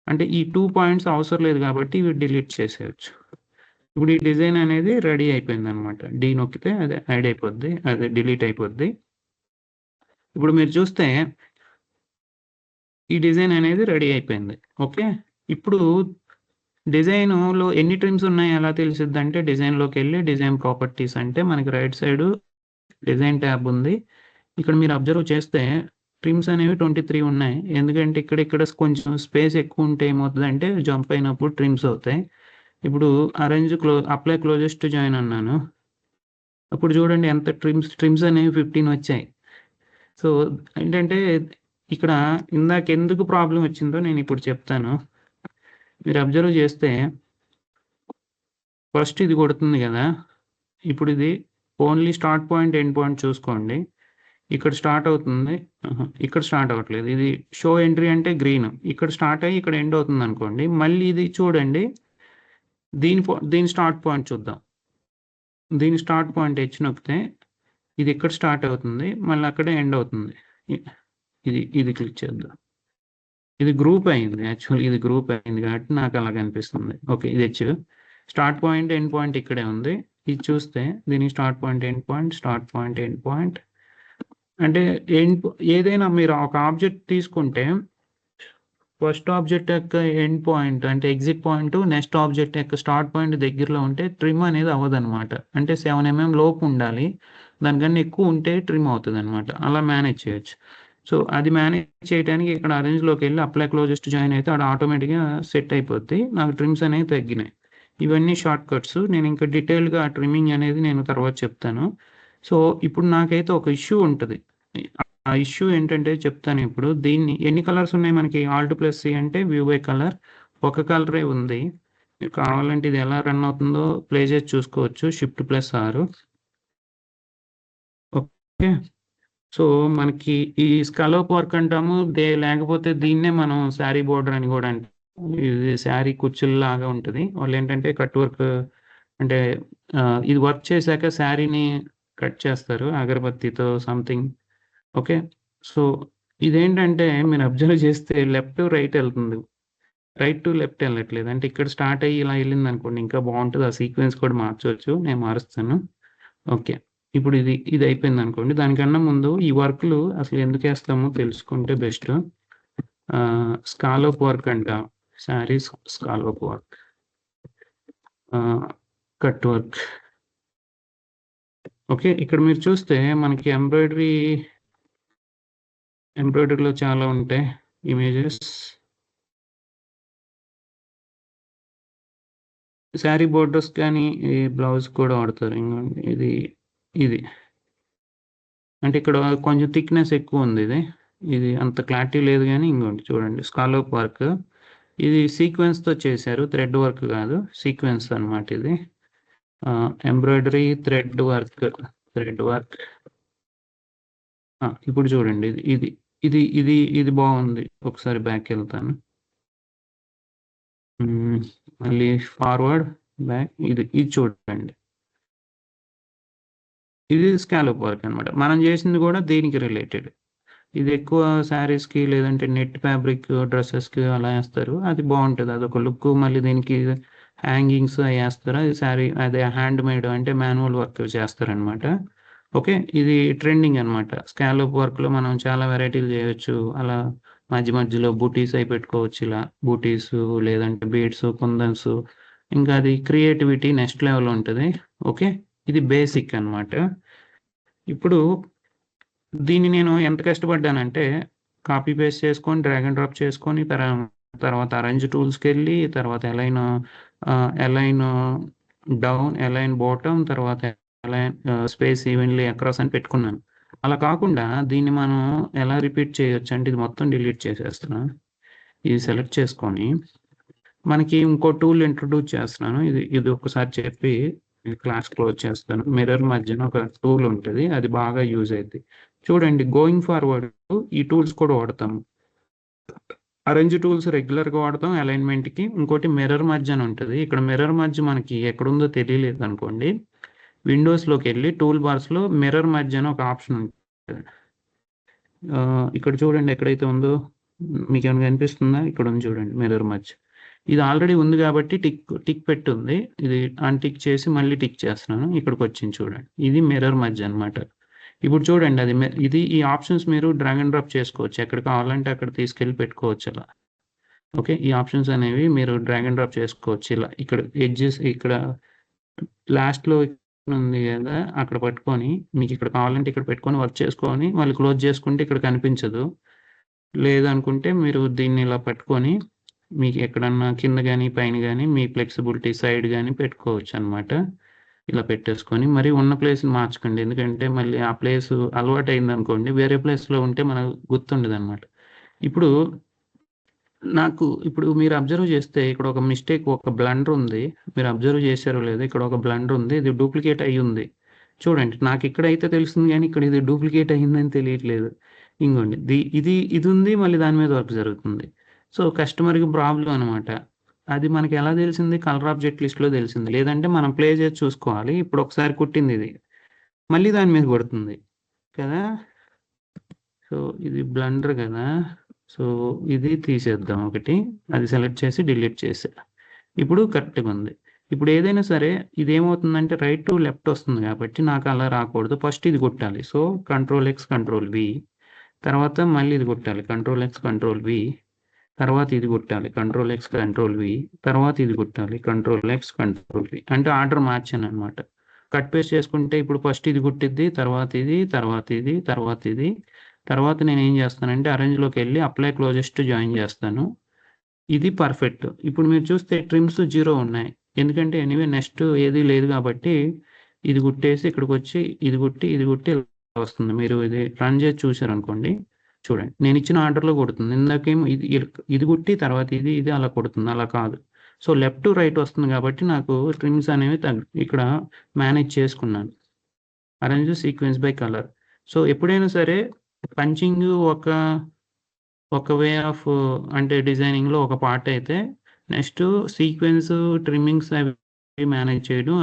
అంటే ఈ 2 పాయింట్స్ అవసరం లేదు కాబట్టి ఇవి డిలీట్ చేసేయొచ్చు. ఇప్పుడు ఈ డిజైన్ అనేది రెడీ అయిపోయిందనమాట. డి నొక్కితే అది యాడ్ అయిపోద్ది. అదే డిలీట్ అయిపోద్ది. ఇప్పుడు మీరు చూస్తే ఈ డిజైన్ అనేది రెడీ అయిపోయింది. ఓకే. ఇప్పుడు డిజైన్‌లో ఎన్ని ట్రిమ్స్ ఉన్నాయి ఎలా తెలిసిద్దంటే డిజైన్‌లోకెళ్ళి డిజైన్ ప్రాపర్టీస్ అంటే మనకి రైట్ సైడు డిజైన్ ట్యాబ్ ఉంది. ఇక్కడ మీరు అబ్జర్వ్ చేస్తే ట్రిమ్స్ అనేవి 23 ఉన్నాయి. ఎందుకంటే ఇక్కడ కొంచెం స్పేస్ ఎక్కువ ఉంటే ఏమవుతదంటే జంప్ అయినప్పుడు ట్రిమ్స్ అవుతాయి. ఇప్పుడు అప్లై క్లోజెస్ట్ జాయిన్ అన్నాను. అప్పుడు చూడండి ఎంత ట్రిమ్స్ అనేవి 15 వచ్చాయి. సో ఏంటంటే ఇక్కడ ఇందాక ఎందుకు ప్రాబ్లమ్ వచ్చిందో నేను ఇప్పుడు చెప్తాను. మీరు అబ్జర్వ్ చేస్తే ఫస్ట్ ఇది కొడుతుంది కదా! ఇప్పుడు ఇది only start point, end point చూసుకోండి. ఇక్కడ స్టార్ట్ అవుతుంది. ఇక్కడ స్టార్ట్ అవ్వట్లేదు. ఇది షో ఎంట్రీ అంటే గ్రీన్. ఇక్కడ స్టార్ట్ అయ్యి ఇక్కడ ఎండ్ అవుతుంది అనుకోండి. మళ్ళీ ఇది చూడండి. దీని స్టార్ట్ పాయింట్ చూద్దాం. దీని స్టార్ట్ పాయింట్ హెచ్ నొక్కితే ఇది ఇక్కడ స్టార్ట్ అవుతుంది. మళ్ళీ అక్కడే ఎండ్ అవుతుంది. ఇది క్లిక్ చేద్దాం. ఇది గ్రూప్ అయింది. యాక్చువల్లీ ఇది గ్రూప్ అయింది కాబట్టి నాకు అలా కనిపిస్తుంది. ఓకే. ఇది H. Start point, end point ఇక్కడే ఉంది. ఇది చూస్తే దీని start point, end point, start point, end point. అంటే ఏదైనా మీరు ఒక ఆబ్జెక్ట్ తీసుకుంటే ఫస్ట్ ఆబ్జెక్ట్ యొక్క ఎండ్ పాయింట్ అంటే ఎగ్జిట్ పాయింట్ నెక్స్ట్ ఆబ్జెక్ట్ యొక్క స్టార్ట్ పాయింట్ దగ్గరలో ఉంటే ట్రిమ్ అనేది అవ్వదనమాట. అంటే 7 mm లోపు ఉండాలి. దానికన్నా ఎక్కువ ఉంటే ట్రిమ్ అవుతుందనమాట. అలా మేనేజ్ చేయొచ్చు. సో అది మేనేజ్ చేయడానికి ఇక్కడ అరేంజ్‌లోకి వెళ్ళి అప్లై క్లోజెస్ట్ జాయిన్ అయితే అది ఆటోమేటిక్‌గా సెట్ అయిపోద్ది. నాకు ట్రిమ్స్ అనేవి తగ్గినాయి. ఇవన్నీ షార్ట్ కట్స్. నేను ఇంకా డీటెయిల్‌గా ట్రిమ్మింగ్ అనేది నేను తర్వాత చెప్తాను. సో ఇప్పుడు నాకైతే ఒక ఇష్యూ ఉంటది. ఆ ఇష్యూ ఏంటంటే చెప్తాను ఇప్పుడు. దీన్ని ఎన్ని కలర్స్ ఉన్నాయి మనకి Alt+C అంటే వ్యూ బై కలర్. ఒక కలరే ఉంది. మీకు కావాలంటే ఇది ఎలా రన్ అవుతుందో ప్లే చేసి చూసుకోవచ్చు. Shift+R. ఓకే. సో మనకి ఈ స్కాలోప్ వర్క్ అంటాము. లేకపోతే దీన్నే మనం శారీ బోర్డర్ అని కూడా అంటాం. ఇది శారీ కుచ్చుల్లాగా ఉంటది. వాళ్ళేంటంటే కట్ వర్క్ అంటే ఇది వర్క్ చేశాక శారీని కట్ చేస్తారు అగరబత్తితో సంథింగ్. ఓకే. సో ఇదేంటంటే మీరు అబ్జర్వ్ చేస్తే లెఫ్ట్ టు రైట్ ఎళ్తుంది. రైట్ టు లెఫ్ట్ ఎళ్ళట్లేదు. అంటే ఇక్కడ స్టార్ట్ అయ్యి ఇలా ఎళ్ళిందనుకోండి ఇంకా బావుంటది. ఆ సీక్వెన్స్ కూడా మార్చొచ్చు. నేను మారుస్తాను. ఓకే. ఇప్పుడు ఇది అయిపోయిందనుకోండి. దానికన్నా ముందు ఈ వర్క్‌లు అసలు ఎందుకేస్తామో తెలుసుకుంటే బెస్ట్. స్కాలోప్ వర్క్ అంటాం. Saris scallop work. Cut work. Okay. ఇక్కడ మీరు చూస్తే మనకి ఎంబ్రాయిడరీలో చాలా ఉంటాయి ఇమేజెస్. శారీ బోర్డర్స్ కానీ ఈ బ్లౌజ్ కూడా వాడతారు. ఇంగోండి ఇది. అంటే ఇక్కడ కొంచెం థిక్‌నెస్ ఎక్కువుంది ఇది. ఇది అంత క్లారిటీ లేదు గానీ ఇంగోండి చూడండి స్కాలోప్ వర్క్. ఇది సీక్వెన్స్‌తో చేశారు. థ్రెడ్ వర్క్ కాదు. సీక్వెన్స్ అన్నమాట ఇది. Embroidery thread work. ఇప్పుడు చూడండి ఇది బాగుంది. ఒకసారి బ్యాక్‌కెళ్తాను. మళ్ళీ ఫార్వర్డ్, బ్యాక్ ఇది చూడండి. ఇది స్కాలోప్ వర్క్ అన్నమాట. మనం చేసింది కూడా దీనికి రిలేటెడ్. ఇది ఎక్కువ శారీస్‌కి లేదంటే నెట్ ఫ్యాబ్రిక్ డ్రెసెస్‌కి అలా ఏస్తారు. అది బావుంటది. అదొక లుక్. మళ్ళీ దీనికి హ్యాంగింగ్స్ అయి ఏస్తారు. అది అదే హ్యాండ్ మేడ్ అంటే మాన్యువల్ వర్క్ చేస్తారనమాట. ఓకే. ఇది ట్రెండింగ్ అన్నమాట. స్కాలోప్ వర్క్‌లో మనం చాలా వెరైటీలు చేయొచ్చు. అలా మధ్యలో బూటీస్ అయి పెట్టుకోవచ్చు ఇలా. బూటీస్ లేదంటే బీడ్స్, కుందన్స్ ఇంకా అది క్రియేటివిటీ నెక్స్ట్ లెవెల్ ఉంటది. ఓకే. ఇది బేసిక్ అన్నమాట. ఇప్పుడు దీన్ని నేను ఎంత కష్టపడ్డానంటే కాపీ పేస్ట్ చేసుకొని డ్రాగ్ అండ్ డ్రాప్ చేసుకొని తర్వాత అరేంజ్ టూల్స్‌కెళ్ళి తర్వాత అలైన్ డౌన్, అలైన్ బాటమ్ తర్వాత అలైన్ స్పేస్ ఈవెన్‌లీ అక్రాస్ అని పెట్టుకున్నాను. అలా కాకుండా దీన్ని మనం ఎలా రిపీట్ చేయొచ్చు అంటే ఇది మొత్తం డిలీట్ చేసేస్తున్నా. ఇది సెలెక్ట్ చేసుకొని మనకి ఇంకో టూల్ ఇంట్రొడ్యూస్ చేస్తున్నాను. ఇది ఒక్కసారి చెప్పి క్లాస్ క్లోజ్ చేస్తాను. మిర్రర్ మధ్యన ఒక టూల్ ఉంటది. అది బాగా యూజ్ అయిద్ది. చూడండి గోయింగ్ ఫార్వర్డ్ ఈ టూల్స్ కూడా వాడతాము. అరేంజ్ టూల్స్ రెగ్యులర్గా వాడతాం అలైన్మెంట్కి. ఇంకోటి మిర్రర్ మర్జ్ అని ఉంటుంది. ఇక్కడ మిర్రర్ మర్జ్ మనకి ఎక్కడుందో తెలియలేదు అనుకోండి, విండోస్లోకి వెళ్ళి టూల్ బార్స్లో మిర్రర్ మర్జ్ అని ఒక ఆప్షన్ ఉంటుంది. ఇక్కడ చూడండి ఎక్కడైతే ఉందో మీకు ఏమైనా కనిపిస్తుందా? ఇక్కడ ఉంది చూడండి మిర్రర్ మర్జ్. ఇది ఆల్రెడీ ఉంది కాబట్టి టిక్ పెట్టుంది. ఇది అన్టిక్ చేసి మళ్ళీ టిక్ చేస్తున్నాను. ఇక్కడికి వచ్చింది చూడండి. ఇది మిర్రర్ మర్జ్ అనమాట. ఇప్పుడు చూడండి ఇది ఈ ఆప్షన్స్ మీరు డ్రాగ్ అండ్ డ్రాప్ చేసుకోవచ్చు. ఎక్కడ కావాలంటే అక్కడ తీసుకెళ్ళి పెట్టుకోవచ్చు అలా. ఓకే, ఈ ఆప్షన్స్ అనేవి మీరు డ్రాగ్ అండ్ డ్రాప్ చేసుకోవచ్చు ఇలా. ఇక్కడ ఎడ్జెస్ ఇక్కడ లాస్ట్లో ఉంది కదా, అక్కడ పట్టుకొని మీకు ఇక్కడ కావాలంటే ఇక్కడ పెట్టుకొని వర్క్ చేసుకొని మళ్ళీ క్లోజ్ చేసుకుంటే ఇక్కడ కనిపించదు. లేదనుకుంటే మీరు దీన్ని ఇలా పట్టుకొని మీకు ఎక్కడన్నా కింద కానీ పైన కానీ మీ ఫ్లెక్సిబిలిటీ సైడ్ కానీ పెట్టుకోవచ్చు అనమాట. ఇలా పెట్టేసుకొని మరి ఉన్న ప్లేస్ని మార్చకండి, ఎందుకంటే మళ్ళీ ఆ ప్లేస్ అలవాటు అయింది అనుకోండి, వేరే ప్లేస్లో ఉంటే మనకు గుర్తుండదు అనమాట. ఇప్పుడు మీరు అబ్జర్వ్ చేస్తే ఇక్కడ ఒక మిస్టేక్, ఒక బ్లండర్ ఉంది. మీరు అబ్జర్వ్ చేశారో లేదో, ఇక్కడ ఒక బ్లండర్ ఉంది. ఇది డూప్లికేట్ అయ్యి ఉంది చూడండి. నాకు ఇక్కడ అయితే తెలుస్తుంది కానీ ఇక్కడ ఇది డూప్లికేట్ అయ్యిందని తెలియట్లేదు. ఇంకోండి ఇది ఉంది, మళ్ళీ దాని మీద వర్క్ జరుగుతుంది. సో కస్టమర్కి ప్రాబ్లం అనమాట. అది మనకి ఎలా తెలిసింది? కలర్ ఆబ్జెక్ట్ లిస్ట్లో తెలిసింది. లేదంటే మనం ప్లే చేసి చూసుకోవాలి. ఇప్పుడు ఒకసారి కుట్టింది ఇది, మళ్ళీ దాని మీద కొడుతుంది కదా. సో ఇది బ్లండర్ కదా. సో ఇది తీసేద్దాం ఒకటి, అది సెలెక్ట్ చేసి డిలీట్ చేసా. ఇప్పుడు కరెక్ట్గా ఉంది. ఇప్పుడు ఏదైనా సరే ఇది ఏమవుతుందంటే రైట్ టు లెఫ్ట్ వస్తుంది కాబట్టి నాకు అలా రాకూడదు. ఫస్ట్ ఇది కొట్టాలి. సో Ctrl+X Ctrl+V, తర్వాత మళ్ళీ ఇది కొట్టాలి Ctrl+X Ctrl+V, తర్వాత ఇది కొట్టాలి Ctrl+X Ctrl+V, తర్వాత ఇది కొట్టాలి Ctrl+X Ctrl+V. అంటే ఆర్డర్ మార్చాను అనమాట. కట్ పేస్ట్ చేసుకుంటే ఇప్పుడు ఫస్ట్ ఇది కుట్టిద్ది, తర్వాత ఇది, తర్వాత ఇది, తర్వాత ఇది. తర్వాత నేను ఏం చేస్తానంటే అరేంజ్లోకి వెళ్ళి అప్లై క్లోజెస్ట్ జాయిన్ చేస్తాను. ఇది పర్ఫెక్ట్. ఇప్పుడు మీరు చూస్తే ట్రిమ్స్ 0 ఉన్నాయి, ఎందుకంటే ఎనీవే నెక్స్ట్ ఏది లేదు కాబట్టి ఇది కుట్టేసి ఇక్కడికి వచ్చి ఇది కుట్టి వస్తుంది. మీరు ఇది రన్ చేసి చూసారు అనుకోండి, చూడండి నేను ఇచ్చిన ఆర్డర్లో కొడుతుంది. ఇందాకేమో ఇది కుట్టి తర్వాత ఇది అలా కొడుతుంది. అలా కాదు. సో లెఫ్ట్ టు రైట్ వస్తుంది కాబట్టి నాకు ట్రిమ్స్ అనేవి ఇక్కడ మేనేజ్ చేసుకున్నాను. Arrange sequence by colour. So ఎప్పుడైనా సరే పంచింగ్ ఒక వే ఆఫ్ అంటే డిజైనింగ్లో ఒక పార్ట్ అయితే, నెక్స్ట్ సీక్వెన్స్ ట్రిమ్మింగ్స్ అవి మేనేజ్ చేయడం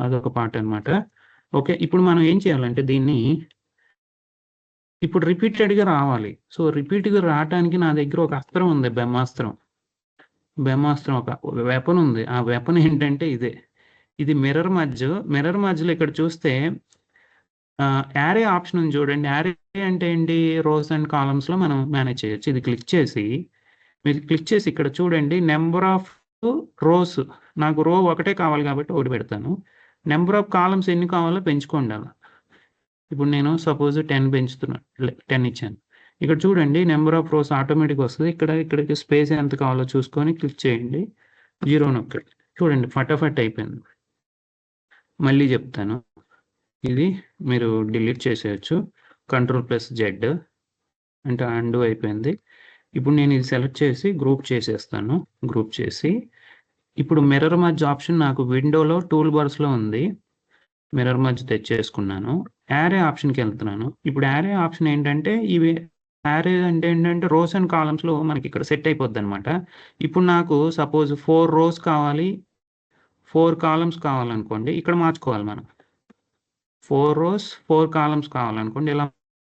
అదొక పార్ట్ అనమాట. ఓకే, ఇప్పుడు మనం ఏం చేయాలంటే దీన్ని ఇప్పుడు రిపీటెడ్గా రావాలి. సో రిపీట్గా రావడానికి నా దగ్గర ఒక అస్త్రం ఉంది, బ్రహ్మాస్త్రం ఒక వెపన్ ఉంది. ఆ వెపన్ ఏంటంటే ఇది మిర్రర్ మధ్యలో ఇక్కడ చూస్తే యారే ఆప్షన్ ఉంది చూడండి. యారే అంటే ఏంటి? రోస్ అండ్ కాలమ్స్లో మనం మేనేజ్ చేయొచ్చు. ఇది మీరు క్లిక్ చేసి ఇక్కడ చూడండి నెంబర్ ఆఫ్ రోస్. నాకు రో ఒకటే కావాలి కాబట్టి ఒకటి పెడతాను. నెంబర్ ఆఫ్ కాలమ్స్ ఎన్ని కావాలో పెంచుకోండి అలా. ఇప్పుడు నేను సపోజ్ 10 పెంచుతున్నాను, 10 ఇచ్చాను. ఇక్కడ చూడండి నెంబర్ ఆఫ్ రోస్ ఆటోమేటిక్గా వస్తుంది. ఇక్కడికి స్పేస్ ఎంత కావాలో చూసుకొని క్లిక్ చేయండి, 0 నొక్కండి. చూడండి ఫటాఫట్ అయిపోయింది. మళ్ళీ చెప్తాను, ఇది మీరు డిలీట్ చేసేయచ్చు. Ctrl+Z అంటే అండు అయిపోయింది. ఇప్పుడు నేను ఇది సెలెక్ట్ చేసి గ్రూప్ చేసేస్తాను. గ్రూప్ చేసి ఇప్పుడు మిర్రర్ మర్జ్ ఆప్షన్ నాకు విండోలో టూల్ బార్స్లో ఉంది. Mirror merge తెచ్చేసుకున్నాను. యారే ఆప్షన్కి వెళ్తున్నాను. ఇప్పుడు యారే ఆప్షన్ ఏంటంటే యారే అంటే ఏంటంటే రోస్ అండ్ కాలమ్స్లో మనకి ఇక్కడ సెట్ అయిపోద్ది అనమాట. ఇప్పుడు నాకు సపోజ్ 4 రోస్ కావాలి, 4 కాలమ్స్ కావాలనుకోండి, ఇక్కడ మార్చుకోవాలి మనం. 4 రోస్ 4 కాలమ్స్ కావాలనుకోండి, ఇలా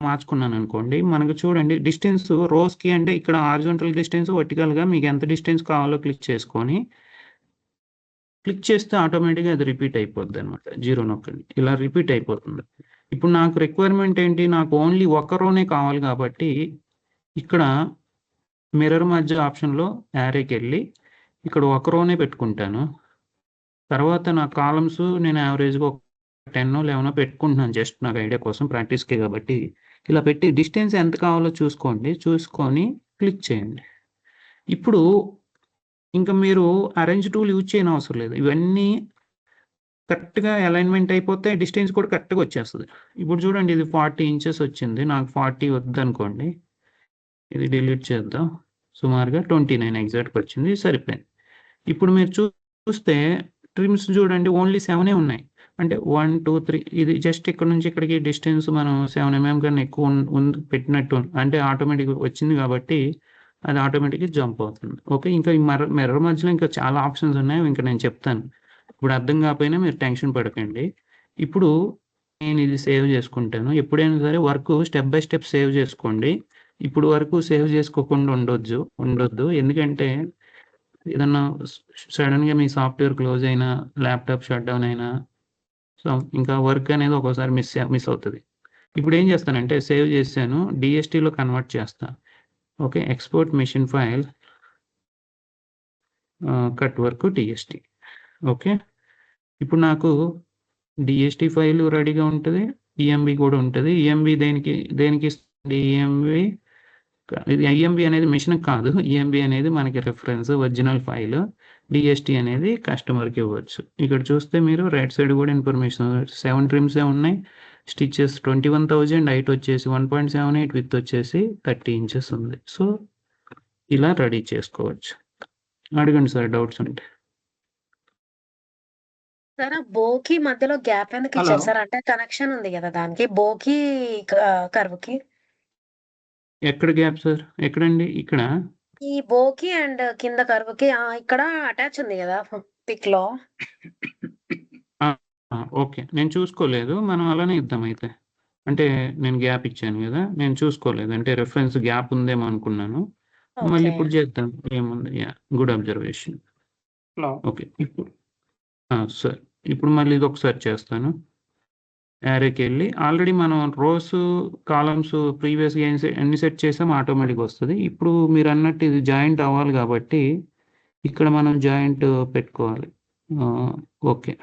మార్చుకున్నాను అనుకోండి. మనకు చూడండి డిస్టెన్స్ రోస్కి అంటే ఇక్కడ హారిజాంటల్ డిస్టెన్స్, వర్టికల్గా మీకు ఎంత డిస్టెన్స్ కావాలో క్లిక్ చేస్తే ఆటోమేటిక్గా అది రిపీట్ అయిపోద్ది అనమాట. 0 నొక్కండి, ఇలా రిపీట్ అయిపోతుంది. ఇప్పుడు నాకు రిక్వైర్మెంట్ ఏంటి? నాకు ఓన్లీ ఒక రోనే కావాలి కాబట్టి ఇక్కడ మిర్రర్ మర్జ్ ఆప్షన్లో యారేకి వెళ్ళి ఇక్కడ ఒక రోనే పెట్టుకుంటాను. తర్వాత నా కాలమ్స్ నేను యావరేజ్గా 10 11 పెట్టుకుంటున్నాను, జస్ట్ నాకు ఐడియా కోసం, ప్రాక్టీస్కే కాబట్టి. ఇలా పెట్టి డిస్టెన్స్ ఎంత కావాలో చూసుకొని క్లిక్ చేయండి. ఇప్పుడు ఇంకా మీరు అరేంజ్ టూల్ యూజ్ చేయని అవసరం లేదు. ఇవన్నీ కరెక్ట్గా అలైన్మెంట్ అయిపోతే డిస్టెన్స్ కూడా కరెక్ట్గా వచ్చేస్తుంది. ఇప్పుడు చూడండి ఇది 40 ఇంచెస్ వచ్చింది, నాకు 40 వద్దనుకోండి, ఇది డిలీట్ చేద్దాం. సుమారుగా 29 ఎగ్జాక్ట్గా వచ్చింది, సరిపోయింది. ఇప్పుడు మీరు చూస్తే ట్రిమ్స్ చూడండి ఓన్లీ 7 ఉన్నాయి. అంటే 1 2 3 ఇది జస్ట్ ఇక్కడ నుంచి ఇక్కడికి డిస్టెన్స్ మనం 7 mm కన్నా ఎక్కువ పెట్టినట్టు అంటే ఆటోమేటిక్గా వచ్చింది కాబట్టి అది ఆటోమేటిక్గా జంప్ అవుతుంది. ఓకే, ఇంకా ఈ మిర్రర్ మధ్యలో ఇంకా చాలా ఆప్షన్స్ ఉన్నాయి, ఇంకా నేను చెప్తాను. ఇప్పుడు అర్థం కాకపోయినా మీరు టెన్షన్ పడకండి. ఇప్పుడు నేను ఇది సేవ్ చేసుకుంటాను. ఎప్పుడైనా సరే work step by step save చేసుకోండి. ఇప్పుడు వరకు సేవ్ చేసుకోకుండా ఉండొద్దు. ఎందుకంటే ఏదన్నా సడన్గా మీ సాఫ్ట్వేర్ క్లోజ్ అయినా, ల్యాప్టాప్ షట్ డౌన్ అయినా, సో ఇంకా వర్క్ అనేది ఒక్కోసారి మిస్ అవుతుంది. ఇప్పుడు ఏం చేస్తానంటే సేవ్ చేశాను, డిఎస్టీలో కన్వర్ట్ చేస్తా. Okay, export machine file cut work DST. Okay, ఇప్పుడు నాకు డిఎస్టీ ఫైల్ రెడీగా ఉంటుంది, ఈఎంబి కూడా ఉంటుంది. ఈఎంబి దేనికి ఇస్తుంది? ఇది ఐఎంబి అనేది మిషన్ కాదు, ఈఎంబి అనేది మనకి రెఫరెన్స్ ఒరిజినల్ ఫైల్. డిఎస్టీ అనేది కస్టమర్కి ఇవ్వచ్చు. ఇక్కడ చూస్తే మీరు రైట్ సైడ్ కూడా ఇన్ఫర్మేషన్ 7 ట్రిమ్సే ఉన్నాయి. స్టిచెస్ 21,000, హైట్ వచ్చేసి 1.78, విత్ వచ్చేసి 30 ఇంచెస్ ఉంది. సో ఇలా రెడీ చేసుకోవచ్చు. అడగండి సార్ డౌట్స్ ఉంటే. సార్ ఆ బోకి మధ్యలో గ్యాప్ ఎందుకు హలో ఇచ్చారు సార్? అంటే కనెక్షన్ ఉంది కదా దానికి, బోకి కర్వ్కి. ఎక్కడ గ్యాప్ సార్? ఎక్కడండి? ఇక్కడ ఈ బోకి అండ్ కింద కర్వ్కి ఇక్కడ అటాచ్ ఉంది కదా పిక్ లో. ఓకే, నేను చూసుకోలేదు. మనం అలానే ఇద్దాం అయితే. అంటే నేను గ్యాప్ ఇచ్చాను కదా, నేను చూసుకోలేదు. అంటే రెఫరెన్స్ గ్యాప్ ఉందేమో అనుకున్నాను. మళ్ళీ ఓకే. ఇప్పుడు చేద్దాం, ఏముంది. Good observation. హలో ఓకే, ఇప్పుడు సార్ ఇప్పుడు మళ్ళీ ఇది ఒకసారి చేస్తాను. యారేకి వెళ్ళి ఆల్రెడీ మనం రోస్ కాలమ్స్ ప్రీవియస్గా ఎన్ని సెట్ చేసాం ఆటోమేటిక్గా వస్తుంది. ఇప్పుడు మీరు అన్నట్టు ఇది జాయింట్ అవ్వాలి కాబట్టి ఇక్కడ మనం జాయింట్ పెట్టుకోవాలి. ఓకే,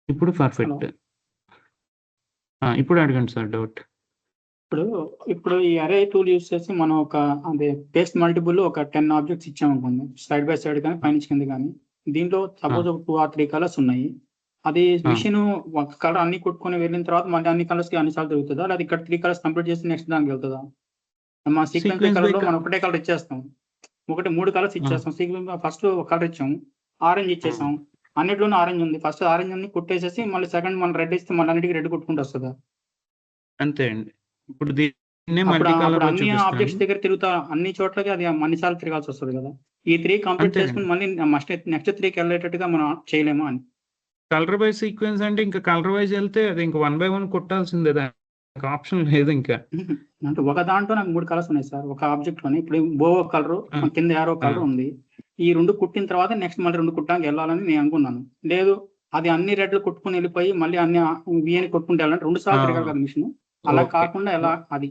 ఇప్పుడు హలో పర్ఫెక్ట్. ఇప్పుడు అడగండి సార్ డౌట్. ఇప్పుడు ఈ అరే టూల్ యూస్ చేసి మనం ఒక అదే పేస్ట్ మల్టిపుల్ ఒక 10 ఆబ్జెక్ట్స్ ఇచ్చామనుకోండి, సైడ్ బై సైడ్ కానీ పైనుంచి కింద కానీ. దీంట్లో సపోజ్ ఒక 2 or 3 కలర్స్ ఉన్నాయి. అది మిషన్ ఒక కలర్ అన్ని కొట్టుకొని వెళ్ళిన తర్వాత మళ్ళీ అన్ని కలర్స్ కి అన్నిసార్లు తిరుగుతుందా, లేదా ఇక్కడ 3 కలర్స్ కంప్లీట్ చేసి నెక్స్ట్ దానికి వెళ్తుందా? మన సీక్వెన్స్ Sequence కలర్ by లో మనం ఒకటే కలర్ ఇచ్చేస్తాం, 3 కలర్స్ ఇచ్చేస్తాం. సీక్వెన్స్ ఫస్ట్ ఒక కలర్ ఇచ్చాం, ఆరెంజ్ ఇచ్చేసాం. అన్నిట్లోనూ ఆరెంజ్ ఉంది. ఫస్ట్ ఆరెంజ్ అన్ని కొట్టేసేసి మళ్ళీ సెకండ్ మనం రెడ్ ఇస్తే మళ్ళీ అన్నిటికీ రెడ్ కొట్టుకుంటూ వస్తుందా? అంతే అండి. ఇప్పుడు దీన్నే అప్పుడు మల్టీ కలర్ లో అన్ని ఆబ్జెక్ట్స్ చూపిస్తాను. దగ్గర తిరుగుతా, అన్ని చోట్లకి అది అన్నిసార్లు తిరగాల్సి వస్తుంది కదా. ఈ 3 కంప్లీట్ అంతే చేసుకుని మళ్ళీ నెక్స్ట్ 3కి వెళ్ళేటట్టుగా మనం చేయలేమా అని. కలర్ బై సీక్వెన్స్ అంటే ఇంకా కలర్ వైజ్ వెళ్తే అది ఇంకా 1 by 1 కొట్టాల్సిందే, దానికి ఆప్షన్ లేదు ఇంకా. అంటే ఒక దాంట్లో నాకు 3 కలర్స్ ఉన్నాయి సార్, ఒక ఆబ్జెక్ట్ లోని. ఇప్పుడు బో కలర్, కింద యారో కలర్ ఉంది. ఈ 2 కుట్టిన తర్వాత నెక్స్ట్ మళ్ళీ 2 కుట్టడానికి వెళ్ళాలని నేను అనుకున్నాను. లేదు, అది అన్ని రెడ్లు కొట్టుకుని వెళ్ళిపోయి మళ్ళీ అన్ని బియ్యాన్ని కొట్టుకుంటే వెళ్ళాలంటే 2 సార్లు తిరగాలి కదా మిషన్. అలా ఓకే, కాకుండా ఎలా అది?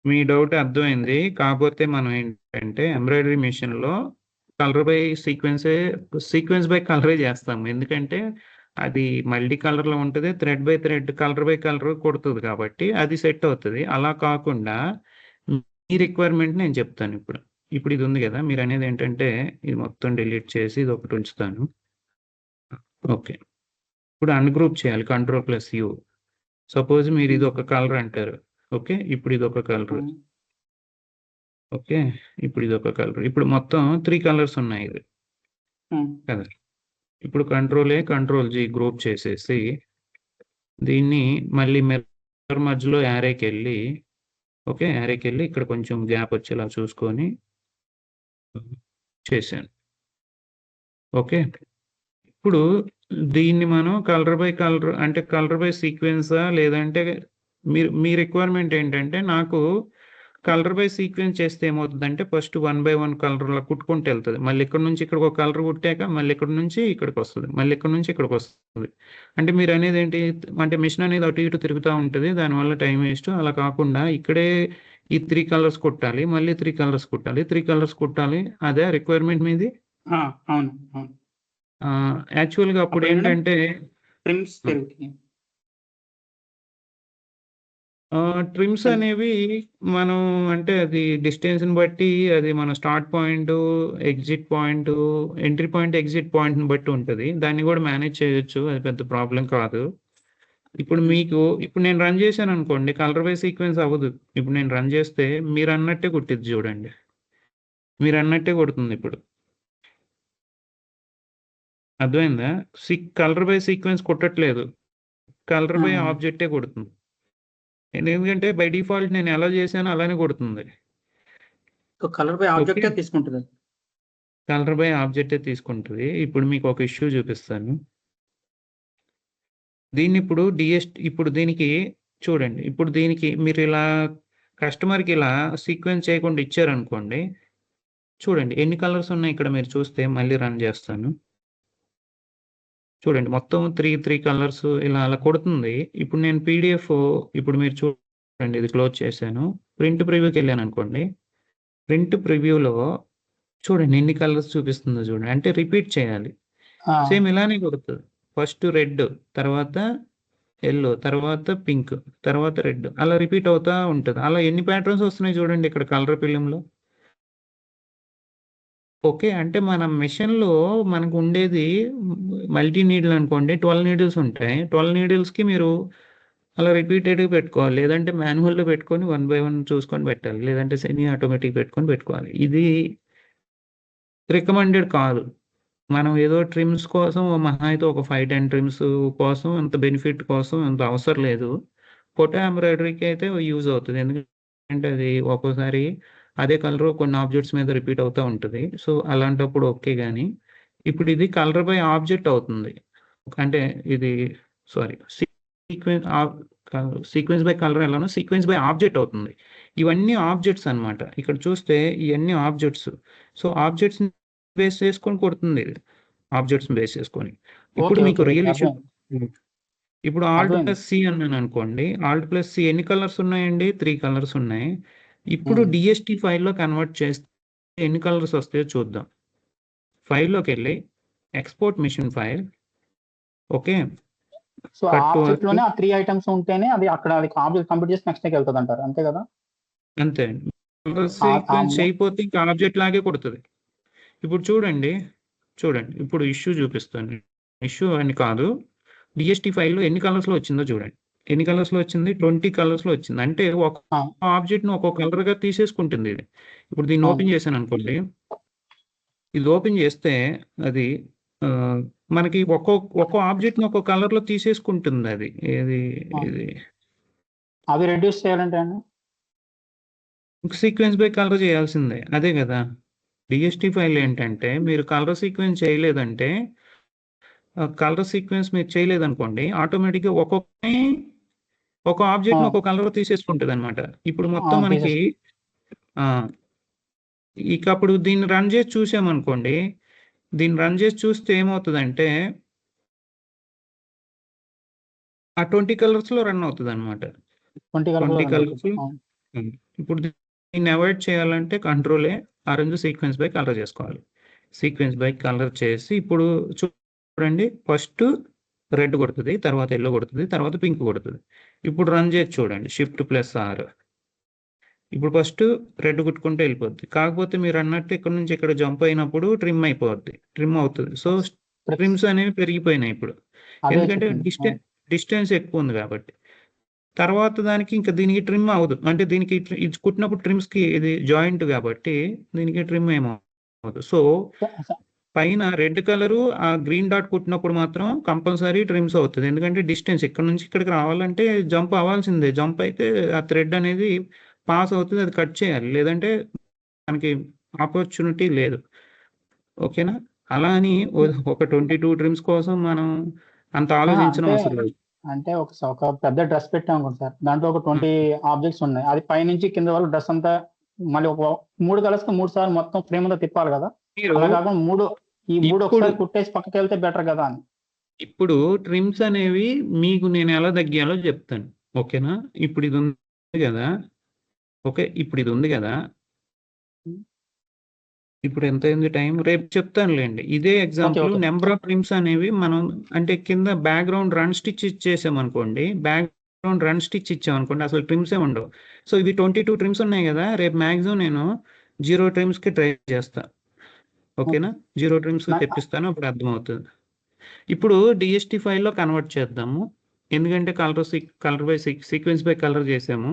మీ డౌట్ అర్థమైంది. కాకపోతే మనం ఏంటంటే ఎంబ్రాయిడరీ మిషన్ లో కలర్ బై సీక్వెన్స్ బై కలరే చేస్తాము. ఎందుకంటే అది మల్టీ కలర్ లో ఉంటుంది, thread by thread, colour by colour కొడుతుంది కాబట్టి అది సెట్ అవుతుంది. అలా కాకుండా మీ రిక్వైర్మెంట్ నేను చెప్తాను. ఇప్పుడు ఇది ఉంది కదా, మీరు అనేది ఏంటంటే ఇది మొత్తం డిలీట్ చేసి ఇది ఒకటి ఉంచుతాను. ఓకే, ఇప్పుడు అన్గ్రూప్ చేయాలి, Ctrl+U. సపోజ్ మీరు ఇది ఒక కలర్ అంటారు. ఓకే, ఇప్పుడు ఇది ఒక కలర్. ఓకే, ఇప్పుడు ఇది ఒక కలర్. ఇప్పుడు మొత్తం 3 కలర్స్ ఉన్నాయి ఇది కదా. ఇప్పుడు Ctrl+A Ctrl+G గ్రూప్ చేసేసి దీన్ని మళ్ళీ మిర్రర్ మధ్యలో యారేకి వెళ్ళి, ఓకే, యారేకి వెళ్ళి ఇక్కడ కొంచెం గ్యాప్ వచ్చేలా చూసుకొని చేశాను. ఓకే, ఇప్పుడు దీన్ని మనం కలర్ బై కలర్ అంటే కలర్ బై సీక్వెన్సా, లేదంటే మీ రిక్వైర్మెంట్ ఏంటంటే నాకు కలర్ బై సీక్వెన్స్ చేస్తే ఏమవుతుందంటే ఫస్ట్ 1 by 1 కలర్లో కుట్టుకుంటూ వెళ్తుంది. మళ్ళీ ఇక్కడ నుంచి ఇక్కడ ఒక కలర్ కుట్టాక మళ్ళీ ఇక్కడ నుంచి ఇక్కడికి వస్తుంది, మళ్ళీ ఇక్కడ నుంచి ఇక్కడికి వస్తుంది. అంటే మీరు అనేది ఏంటి అంటే మిషన్ అనేది అటు ఇటు తిరుగుతూ ఉంటుంది, దానివల్ల టైం వేస్ట్. అలా కాకుండా ఇక్కడే ఈ 3 కలర్స్ కుట్టాలి, మళ్ళీ 3 కలర్స్ కుట్టాలి, 3 కలర్స్ కుట్టాలి. అదే రిక్వైర్మెంట్ మీది? అవును అవును. యాక్చువల్గా అప్పుడు ఏంటంటే ట్రిమ్స్ పెరుగుతాయి. ట్రిమ్స్ అనేవి మనం అంటే అది డిస్టెన్స్ని బట్టి, అది మన start point, exit point, entry point, exit పాయింట్ని బట్టి ఉంటుంది. దాన్ని కూడా మేనేజ్ చేయొచ్చు, అది పెద్ద ప్రాబ్లం కాదు. ఇప్పుడు నేను రన్ చేశాను అనుకోండి, కలర్ బై సీక్వెన్స్ అవ్వదు. ఇప్పుడు నేను రన్ చేస్తే మీరు అన్నట్టే కుట్టిద్ది, చూడండి, మీరు అన్నట్టే కొడుతుంది. ఇప్పుడు అర్థమైందా? కలర్ బై సీక్వెన్స్ కొట్టట్లేదు, కలర్ బై ఆబ్జెక్టే కొడుతుంది. ఎందుకంటే బై డిఫాల్ట్ నేను ఎలా చేశానో అలానే కొడుతుంది. కలర్ బై ఓకే ఆబ్జెక్టే తీసుకుంటుంది. కలర్ బై ఆబ్జెక్టే తీసుకుంటుంది. ఇప్పుడు మీకు ఒక ఇష్యూ చూపిస్తాను. దీన్ని ఇప్పుడు దీనికి చూడండి. ఇప్పుడు దీనికి మీరు ఇలా కస్టమర్కి ఇలా సీక్వెన్స్ చేయకుండా ఇచ్చారనుకోండి. చూడండి ఎన్ని కలర్స్ ఉన్నాయి ఇక్కడ మీరు చూస్తే మళ్ళీ రన్ చేస్తాను. చూడండి మొత్తం 3 కలర్స్ ఇలా అలా కొడుతుంది. ఇప్పుడు నేను పీడిఎఫ్ ఇప్పుడు మీరు చూడండి ఇది క్లోజ్ చేశాను. ప్రింట్ ప్రివ్యూకి వెళ్ళాను అనుకోండి. ప్రింట్ ప్రివ్యూలో చూడండి ఎన్ని కలర్స్ చూపిస్తుందో చూడండి. అంటే రిపీట్ చేయాలి. సేమ్ ఇలానే కొడుతుంది. ఫస్ట్ రెడ్, తర్వాత ఎల్లో, తర్వాత పింక్, తర్వాత రెడ్, అలా రిపీట్ అవుతా ఉంటుంది. అలా ఎన్ని ప్యాటర్న్స్ వస్తున్నాయి చూడండి ఇక్కడ కలర్ ఫిలింలో. ఓకే. అంటే మన మెషిన్‌లో మనకు ఉండేది మల్టీ నీడిల్ అనుకోండి 12 నీడిల్స్ ఉంటాయి. 12 నీడిల్స్‌కి మీరు అలా రిపీటెడ్‌గా పెట్టుకోవాలి. లేదంటే మాన్యువల్‌లో పెట్టుకొని 1 బై 1 చూసుకొని పెట్టాలి. లేదంటే సెమీ ఆటోమేటిక్ పెట్టుకోవాలి. ఇది రికమెండెడ్ కాదు. మనం ఏదో ట్రిమ్స్ కోసం మహా అయితే ఒక 5, 10 ట్రిమ్స్ కోసం అంత బెనిఫిట్ కోసం అంత అవసరం లేదు. ఫోటో ఎంబ్రాయిడరీకి అయితే యూజ్ అవుతది. ఎందుకంటే అది ఒక్కోసారి అదే కలర్ కొన్ని ఆబ్జెక్ట్స్ మీద రిపీట్ అవుతా ఉంటది. సో, అలాంటప్పుడు ఓకే గాని, ఇప్పుడు ఇది కలర్ బై ఆబ్జెక్ట్ అవుతుంది. అంటే ఇది సారీ సీక్వెన్స్ బై కలర్ ఎలానో సీక్వెన్స్ బై ఆబ్జెక్ట్ అవుతుంది. ఇవన్నీ ఆబ్జెక్ట్స్ అన్నమాట. ఇక్కడ చూస్తే ఇయన్నీ ఆబ్జెక్ట్స్. సో, ఆబ్జెక్ట్స్‌ని బేస్ చేసుకొని కొడుతుంది ఇది. ఆబ్జెక్ట్స్‌ని బేస్ చేసుకొని. ఇప్పుడు ఓకే. మీకు ఓకే. రియల్ ఇష్యూ అర్థమైంది. ఇప్పుడు ఆల్ట్ అర్థమైంది. ప్లస్ సి అన్నాననుకోండి. ఆల్ట్ ప్లస్ సి ఎన్ని కలర్స్ ఉన్నాయండి? 3 కలర్స్ ఉన్నాయి. ఇప్పుడు హ్మ్. డీఎస్టీ ఫైల్‌లో కన్వర్ట్ చేస్తే ఎన్ని కలర్స్ వస్తాయో చూద్దాం. ఫైల్‌లోకెళ్ళి export machine file. Okay. So, ఆ కట్ టు ఆబ్జెక్ట్‌లోనే ఆ 3 ఐటెమ్స్ ఉంటేనే అది ఆబ్జెక్ట్ కంప్లీట్ చేసి నెక్స్ట్ డేకి వెళ్తదంటారు. అంతే కదా? అంతే అండి. కలర్ ఆ ఆ సీక్వెన్స్ ము చేయకపోతే ఇంకా ఆబ్జెక్ట్ లాగే కొడుతది. ఇప్పుడు చూడండి. ఇప్పుడు ఇష్యూ చూపిస్తాను. ఇష్యూ అని కాదు. డీఎస్టీ ఫైల్‌లో ఎన్ని కలర్స్‌లో వచ్చిందో చూడండి. ఎన్ని కలర్స్‌లో వచ్చింది? 20 కలర్స్‌లో వచ్చింది. అంటే ఒక ఆ! ఆబ్జెక్ట్‌ని ఒక్కో కలర్‌గా తీసేసుకుంటుంది ఇది. ఇప్పుడు దీన్ని అవును. ఓపెన్ చేశాననుకోండి. ఇది ఓపెన్ చేస్తే అది మనకి ఒక్కో ఆబ్జెక్ట్‌ని ఒక్కో కలర్‌లో తీసేసుకుంటుంది అది. ఆ! ఇది అవి రెడ్యూస్ చేయాలంటే అండి? సీక్వెన్స్ బై కలర్ చేయాల్సిందే. అదే గదా! డీఎస్టీ ఫైల్ ఏంటంటే మీరు కలర్ సీక్వెన్స్ చేయలేదంటే కలర్ సీక్వెన్స్ మీరు చేయలేదనుకోండి ఆటోమేటిక్‌గా ఒక ఆ! ఆబ్జెక్ట్‌ని ఒక్కో కలర్ తీసేసుకుంటదనమాట. ఇప్పుడు మొత్తం మనకి ఆ! ఇక అప్పుడు దీన్ని రన్ చేసి చూసామనుకోండి. దీన్ని రన్ చేసి చూస్తే ఏమవుతదంటే ఆ 20 కలర్స్‌లో రన్ అవుతదనమాట. 20 కలర్స్‌లో 20 రన్ అవుతుంది. కలర్స్ అవును. ఇప్పుడు దీన్ని అవాయిడ్ చేయాలంటే control A orange sequence by colour చేసుకోవాలి. సీక్వెన్స్ బై కలర్ చేసి ఇప్పుడు చూడండి ఫస్ట్ రెడ్ కొడుతది. తర్వాత యెల్లో కొడుతది. తర్వాత పింక్ కొడుతది. ఇప్పుడు రన్ చేసి చూడండి. Shift plus R. ఇప్పుడు ఫస్ట్ రెడ్ కొట్టుకుంటూ వెళ్ళిపోద్ది. కాకపోతే మీరన్నట్టు ఇక్కడ నుంచి ఇక్కడ జంప్ అయినప్పుడు ట్రిమ్ అయిపోద్ది. ట్రిమ్ అవుతది. సో, ప్రెస్ ట్రిమ్స్ అనేవి పెరిగిపోయినాయి ఇప్పుడు. అదే ఎందుకంటే చెప్పింది. అవును. డిస్టెన్స్ ఎక్కువ ఉంది కాబట్టి. తర్వాత దానికి ఇంకా దీనికి ట్రిమ్ అవ్వదు. అంటే దీనికి ఇది కుట్టినప్పుడు ట్రిమ్స్‌కి ఇది జాయింట్ కాబట్టి దీనికి ట్రిమ్ ఏమవ్వదు. సో, స స పైన రెడ్ కలరు ఆ గ్రీన్ డాట్ కుట్టినప్పుడు మాత్రం కంపల్సరీ ట్రిమ్స్ అవుతది. ఎందుకంటే డిస్టెన్స్ ఇక్కడి నుంచి ఇక్కడికి రావాలంటే జంప్ అవ్వాల్సిందే. జంప్ అయితే ఆ థ్రెడ్ అనేది పాస్ అవుతది. అది కట్ చేయాలి. లేదంటే మనకి ఆపర్చునిటీ లేదు. ఓకేనా? అలా అని ఒక 22 ట్రిమ్స్ కోసం మనం అంత అహా! ఆలోచించనవసరం లేదు. అంటే ఒక పెద్ద డ్రెస్ పెట్టామనుకోండి సార్. దాంట్లో ఒక హ్మ్. 20 ఆబ్జెక్ట్స్ ఉన్నాయి. అది పైనుంచి కింద వరకు డ్రెస్ అంతా మళ్ళీ ఒక 3 కలర్స్‌కి 3 సార్లు మొత్తం ఫ్రేమ్ అంతా తిప్పాలి కదా! మీరు అలా కాకుండా 3 ఇప్పుడు ఒకసారి కుట్టేసి పక్కకెళ్తే బెటర్ కదా అని. ఇప్పుడు ట్రిమ్స్ అనేవి మీకు నేను ఎలా తగ్గియాలో చెప్తాను. ఓకేనా? ఇప్పుడు ఇది ఉంది గదా! ఓకే. ఇప్పుడు ఇది ఉంది గదా! హ్మ్. ఇప్పుడు ఎంతయింది టైం? రేపు చెప్తానులెండి. ఇదే okay. Example okay. Number of trims అనేవి మనం అంటే కింద బ్యాక్‌గ్రౌండ్ రన్ స్టిచ్ ఇచ్చేసామనుకోండి. బ్యాక్‌గ్రౌండ్ రన్ స్టిచ్ ఇచ్చామనుకోండి అసలు ట్రిమ్సే ఉండవు. సో, ఇవి 22 ట్రిమ్స్ ఉన్నాయి గదా! రేపు మాక్సిమం నేను 0 ట్రిమ్స్‌కి ట్రై చేస్తా. ఓకే. ఓకేనా? 0 ట్రిమ్స్‌కి నా తెప్పిస్తాను. అప్పుడు అర్థమవుతది. ఇప్పుడు డీఎస్టీ ఫైల్‌లో కన్వర్ట్ చేద్దాము. ఎందుకంటే colour by sequence by colour చేసాము.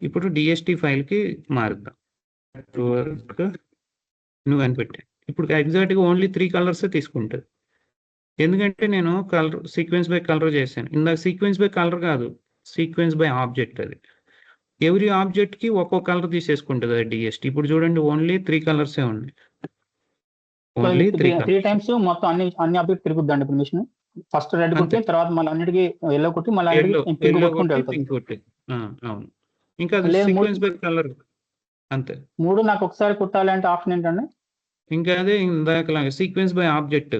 ఇప్పుడు డీఎస్టీ ఫైల్‌కి మారుద్దాం. వర్క్ నువ్వని పెట్టా. ఇప్పుడు ఎగ్జాక్ట్‌గా ఓన్లీ 3 కలర్సే తీసుకుంటది. ఎందుకంటే నేను సీక్వెన్స్ బై కలర్ చేశాను. ఇందాక సీక్వెన్స్ బై కలర్ కాదు. సీక్వెన్స్ బై ఆబ్జెక్ట్ అది. ఎవ్రీ ఆబ్జెక్ట్ కి ఒక్కో కలర్ తీసేసుకుంటుంది అది డిఎస్టీ. ఇప్పుడు చూడండి ఓన్లీ 3 కలర్సే ఉన్నాయి. So only 3 3 colours. టైమ్స్ మొత్తం అన్ని ఆబ్జెక్ట్ తిరుగుద్దండి ఇప్పుడు మిషన్. ఫస్ట్ రెడ్ అంతే. కొట్టి తర్వాత మళ్ళీ అన్నిటికీ ఎల్లో కొట్టి మళ్ళీ ఎల్లో అన్నిటికీ పింక్ ఎల్లో కొట్టుకుంటూ కొట్టి వెళ్తుంది. పింక్ కొట్టి అవును. ఇంకా అది లేదు సీక్వెన్స్ బై కలర్ అంతే. 3 నాకు ఒకసారి కుట్టాలి అంటే ఆప్షన్ ఏంటండి? ఇంకా అదే ఇందాకలాగా sequence by object.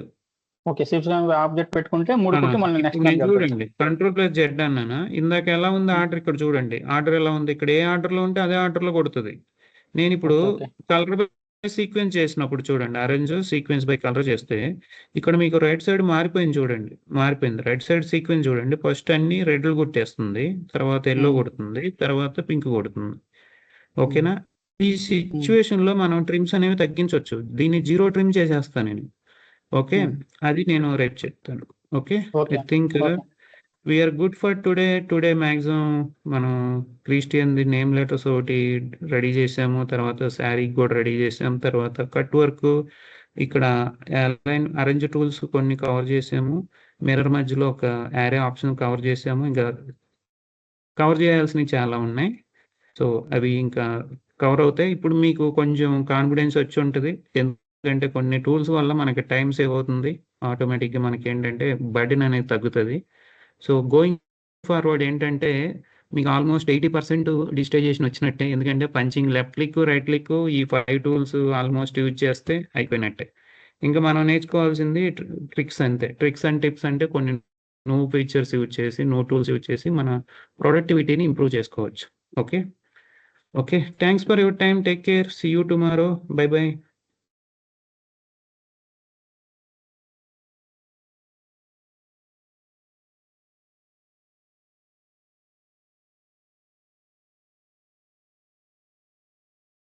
Okay, system object పెట్టుకుంటే 3 కొట్టి మళ్ళీ ఇప్పుడు నెక్స్ట్ నేను చూడండి Ctrl+Z అన్నానా, ఇందాక ఎలా ఉంది ఆర్డర్, ఇక్కడ చూడండి ఆర్డర్ ఎలా ఉంది, ఇక్కడ ఏ ఆర్డర్ లో ఉంటే అదే ఆర్డర్ లో కొడుతుంది. నేను ఇప్పుడు ఓకే. కలర్ బై సీక్వెన్స్ చేసినప్పుడు చూడండి, అరేంజ్ సీక్వెన్స్ బై కలర్ చేస్తే ఇక్కడ మీకు రైట్ సైడ్ మారిపోయింది చూడండి, మారిపోయింది. రైట్ సైడ్ సీక్వెన్స్ చూడండి, ఫస్ట్ అన్ని రెడ్లు కొట్టేస్తుంది, తర్వాత ఎల్లో కొడుతుంది, తర్వాత పింక్ కొడుతుంది. ఓకేనా? ఈ సిచ్యువేషన్ లో మనం ట్రిమ్స్ అనేవి తగ్గించవచ్చు. దీన్ని 0 ట్రిమ్ చేసేస్తాను నేను. ఓకే, అది నేను రేపు చెప్తాను. Okay, I think we're good for today maximum మనం క్రిస్టియన్ ది నేమ్ లెటర్స్ ఒకటి రెడీ చేసాము, తర్వాత శారీ కూడా రెడీ చేసాము, తర్వాత కట్ వర్క్, ఇక్కడ అలైన్ అరేంజ్ టూల్స్ కొన్ని కవర్ చేసాము, మిర్రర్ మధ్యలో ఒక యారే ఆప్షన్ కవర్ చేసాము. ఇంకా కవర్ చేయాల్సినవి చాలా ఉన్నాయి. సో అవి ఇంకా కవర్ అవుతాయి. ఇప్పుడు మీకు కొంచెం కాన్ఫిడెన్స్ వచ్చి ఉంటుంది, ఎందుకంటే కొన్ని టూల్స్ వల్ల మనకి టైం సేవ్ అవుతుంది, ఆటోమేటిక్గా మనకి ఏంటంటే బర్డెన్ అనేది తగ్గుతుంది. సో గోయింగ్ ఫార్వర్డ్ ఏంటంటే మీకు ఆల్మోస్ట్ 80% డిజిటైజేషన్ వచ్చినట్టే, ఎందుకంటే punching left click, right click, ఈ 5 టూల్స్ ఆల్మోస్ట్ యూజ్ చేస్తే అయిపోయినట్టే. ఇంకా మనం నేర్చుకోవాల్సింది ట్రిక్స్ అంతే. ట్రిక్స్ అండ్ టిప్స్ అంటే కొన్ని న్యూ ఫీచర్స్ యూజ్ చేసి, న్యూ టూల్స్ యూజ్ చేసి మన ప్రొడక్టివిటీని ఇంప్రూవ్ చేసుకోవచ్చు. Okay, thanks for your time. Take care. See you tomorrow. Bye by.